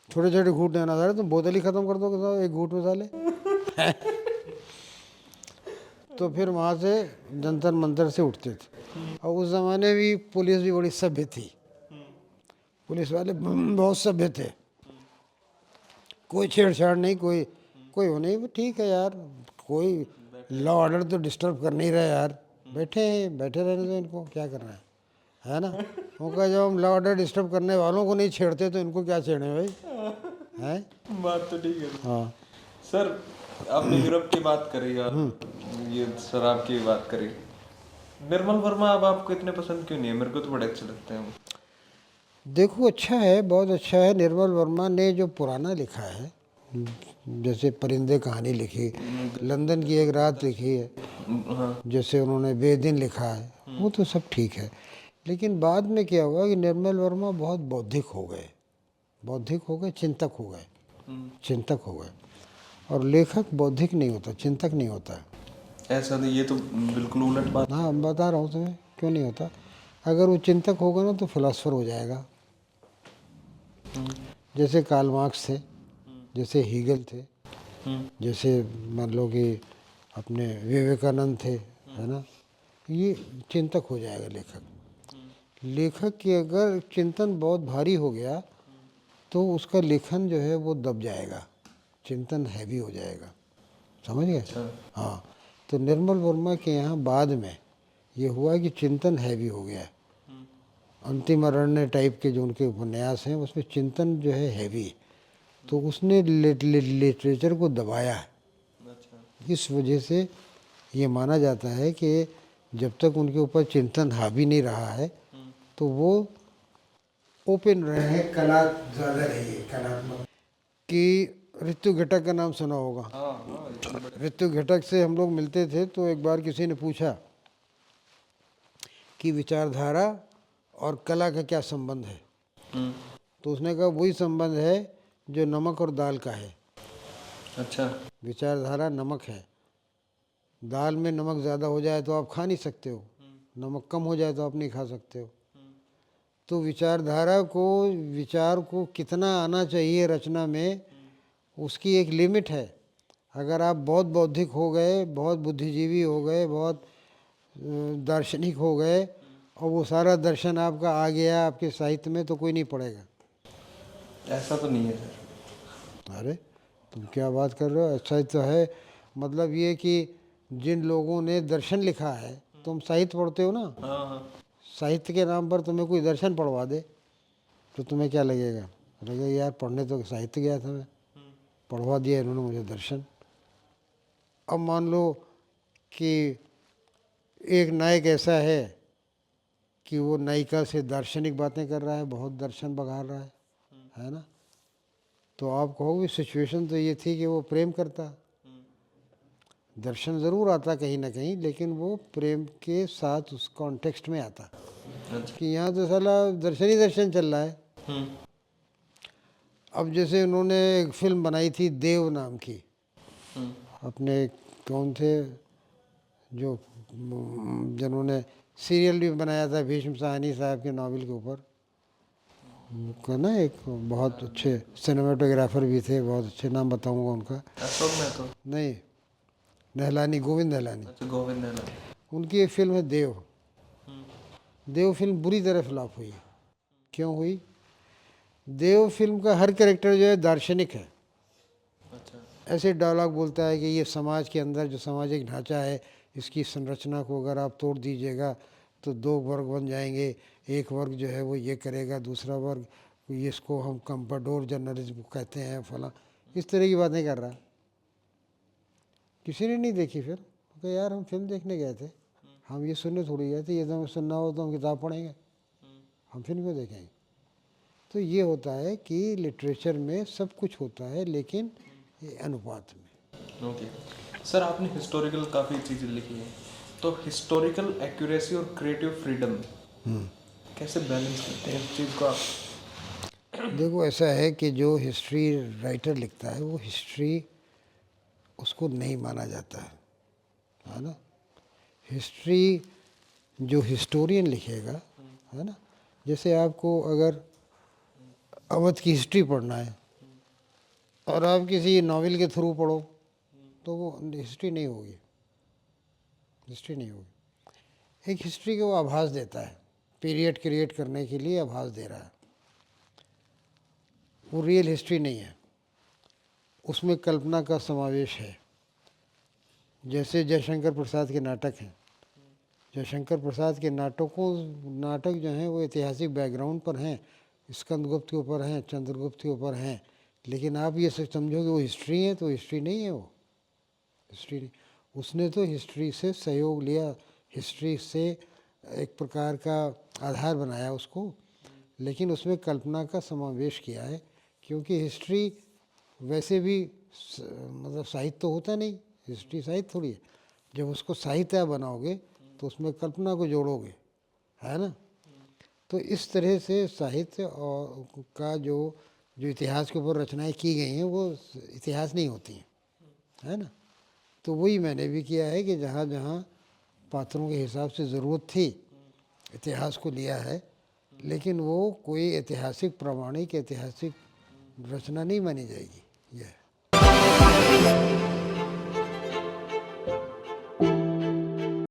छोटे छोटे घूंट लेना साले, तुम बोतल ही ख़त्म कर दोगे साहब एक घूंट में साले। तो फिर वहाँ से जंतर मंतर से उठते थे। और उस ज़माने भी पुलिस भी बड़ी सभ्य थी, पुलिस वाले बहुत सभ्य थे, कोई छेड़छाड़ नहीं, कोई कोई वो नहीं, ठीक है यार, कोई लॉ ऑर्डर तो डिस्टर्ब कर नहीं रहा यार, बैठे हैं, बैठे रहने दो इनको, क्या करना है ना। उनका जब हम लॉ ऑर्डर डिस्टर्ब करने वालों को नहीं छेड़ते तो इनको क्या छेड़े भाई, हैं। बात तो ठीक है। हाँ सर आपने यूरोप की बात करी और ये शराब की बात करी, निर्मल वर्मा अब आपको इतने पसंद क्यों नहीं है? मेरे को तो बड़े अच्छे लगते हैं वो। देखो अच्छा है, बहुत अच्छा है। निर्मल वर्मा ने जो पुराना लिखा है, जैसे परिंदे कहानी लिखी, लंदन की एक रात लिखी है, हाँ। जैसे उन्होंने बेदिन लिखा है, वो तो सब ठीक है। लेकिन बाद में क्या हुआ कि निर्मल वर्मा बहुत बौद्धिक हो गए, बौद्धिक हो गए, चिंतक हो गए, चिंतक हो गए। और लेखक बौद्धिक नहीं होता, चिंतक नहीं होता। ऐसा तो, ये तो बिल्कुल उलट बात। हाँ बता रहा हूँ तुम्हें क्यों नहीं होता। अगर वो चिंतक होगा ना तो फिलासफर हो जाएगा, जैसे कार्ल मार्क्स थे, जैसे हीगल थे, जैसे मान लो कि अपने विवेकानंद थे, है ना, ये चिंतक हो जाएगा लेखक। लेखक की अगर चिंतन बहुत भारी हो गया तो उसका लेखन जो है वो दब जाएगा, चिंतन हैवी हो जाएगा, समझ गए। हाँ, तो निर्मल वर्मा के यहाँ बाद में ये हुआ कि चिंतन हैवी हो गया। अंतिम अरण्य टाइप के जो उनके उपन्यास हैं उसमें चिंतन जो है हैवी, तो उसने लिटरेचर को दबाया। इस वजह से ये माना जाता है कि जब तक उनके ऊपर चिंतन हावी नहीं रहा है तो वो ओपन रहे हैं, कला ज़्यादा रही है, कलात्मक। कि ऋतु घटक का नाम सुना होगा। ऋतु घटक से हम लोग मिलते थे तो एक बार किसी ने पूछा कि विचारधारा और कला का क्या संबंध है, तो उसने कहा वही संबंध है जो नमक और दाल का है। अच्छा। विचारधारा नमक है, दाल में नमक ज़्यादा हो जाए तो आप खा नहीं सकते हो, नमक कम हो जाए तो आप नहीं खा सकते हो। तो विचारधारा को, विचार को कितना आना चाहिए रचना में, उसकी एक लिमिट है। अगर आप बहुत बौद्धिक हो गए, बहुत बुद्धिजीवी हो गए, बहुत दार्शनिक हो गए और वो सारा दर्शन आपका आ गया आपके साहित्य में तो कोई नहीं पढ़ेगा। ऐसा तो नहीं है सर। अरे तुम क्या बात कर रहे हो, अच्छा ही तो है। मतलब ये कि जिन लोगों ने दर्शन लिखा है, तुम साहित्य पढ़ते हो ना, हाँ हाँ। साहित्य के नाम पर तुम्हें कोई दर्शन पढ़वा दे तो तुम्हें क्या लगेगा, लगेगा यार पढ़ने तो साहित्य गया था मैं, पढ़वा दिया इन्होंने मुझे दर्शन। अब मान लो कि एक नायक ऐसा है कि वो नायिका से दार्शनिक बातें कर रहा है, बहुत दर्शन बघार रहा है ना, तो आप कहोगे सिचुएशन तो ये थी कि वो प्रेम करता, दर्शन ज़रूर आता कहीं ना कहीं, लेकिन वो प्रेम के साथ उस कॉन्टेक्स्ट में आता कि यहाँ तो साला दर्शन ही दर्शन चल रहा है। अब जैसे उन्होंने एक फिल्म बनाई थी देव नाम की, अपने कौन थे जो जिन्होंने सीरियल भी बनाया था भीष्म साहनी साहब के नावल के ऊपर, उनका ना एक बहुत अच्छे सिनेमाटोग्राफर भी थे, बहुत अच्छे, नाम बताऊंगा उनका। अशोक में तो नहीं, नहलानी, गोविंद नहलानी। अच्छा, गोविंद है। उनकी एक फिल्म है देव। देव फिल्म बुरी तरह फ्लॉप हुई। क्यों हुई? देव फिल्म का हर कैरेक्टर जो है दार्शनिक है। अच्छा। ऐसे डायलॉग बोलता है कि ये समाज के अंदर जो सामाजिक ढांचा है, इसकी संरचना को अगर आप तोड़ दीजिएगा तो दो वर्ग बन जाएंगे। एक वर्ग जो है वो ये करेगा, दूसरा वर्ग इसको हम कंपाडोर जर्नलिज्म कहते हैं, फला इस तरह की बातें कर रहा। किसी ने नहीं देखी। फिर तो यार हम फिल्म देखने गए थे, हम ये सुनने थोड़ी गए थे। ये तो हमें सुनना हो तो हम किताब पढ़ेंगे, हम फिल्म क्यों देखेंगे। तो ये होता है कि लिटरेचर में सब कुछ होता है, लेकिन ये अनुपात में। ओके सर, आपने हिस्टोरिकल काफ़ी चीज़ें लिखी हैं, तो हिस्टोरिकल एक्यूरेसी और क्रिएटिव फ्रीडम कैसे बैलेंस करते हैं इस चीज़ को आप? देखो ऐसा है कि जो हिस्ट्री राइटर लिखता है वो हिस्ट्री उसको नहीं माना जाता है ना। हिस्ट्री जो हिस्टोरियन लिखेगा, है ना, जैसे आपको अगर अवध की हिस्ट्री पढ़ना है और आप किसी नावल के थ्रू पढ़ो तो वो हिस्ट्री नहीं होगी, हिस्ट्री नहीं होगी। एक हिस्ट्री को आभास देता है, पीरियड क्रिएट करने के लिए आभास दे रहा है, वो रियल हिस्ट्री नहीं है, उसमें कल्पना का समावेश है। जैसे जयशंकर प्रसाद के नाटक हैं, जयशंकर प्रसाद के नाटक जो हैं वो ऐतिहासिक बैकग्राउंड पर हैं, स्कंदगुप्त के ऊपर हैं, चंद्रगुप्त के ऊपर हैं, लेकिन आप ये समझो कि वो हिस्ट्री है तो हिस्ट्री नहीं है, वो हिस्ट्री नहीं। उसने तो हिस्ट्री से सहयोग लिया, हिस्ट्री से एक प्रकार का आधार बनाया उसको, लेकिन उसमें कल्पना का समावेश किया है। क्योंकि हिस्ट्री वैसे भी मतलब साहित्य तो होता नहीं, हिस्ट्री साहित्य थोड़ी है। जब उसको साहित्य बनाओगे तो उसमें कल्पना को जोड़ोगे, है ना। तो इस तरह से साहित्य और का जो इतिहास के ऊपर रचनाएं की गई हैं वो इतिहास नहीं होती हैं, है ना। तो वही मैंने भी किया है कि जहाँ जहाँ पात्रों के हिसाब से ज़रूरत थी इतिहास को लिया है, लेकिन वो कोई ऐतिहासिक प्रमाणिक ऐतिहासिक रचना नहीं मानी जाएगी। यह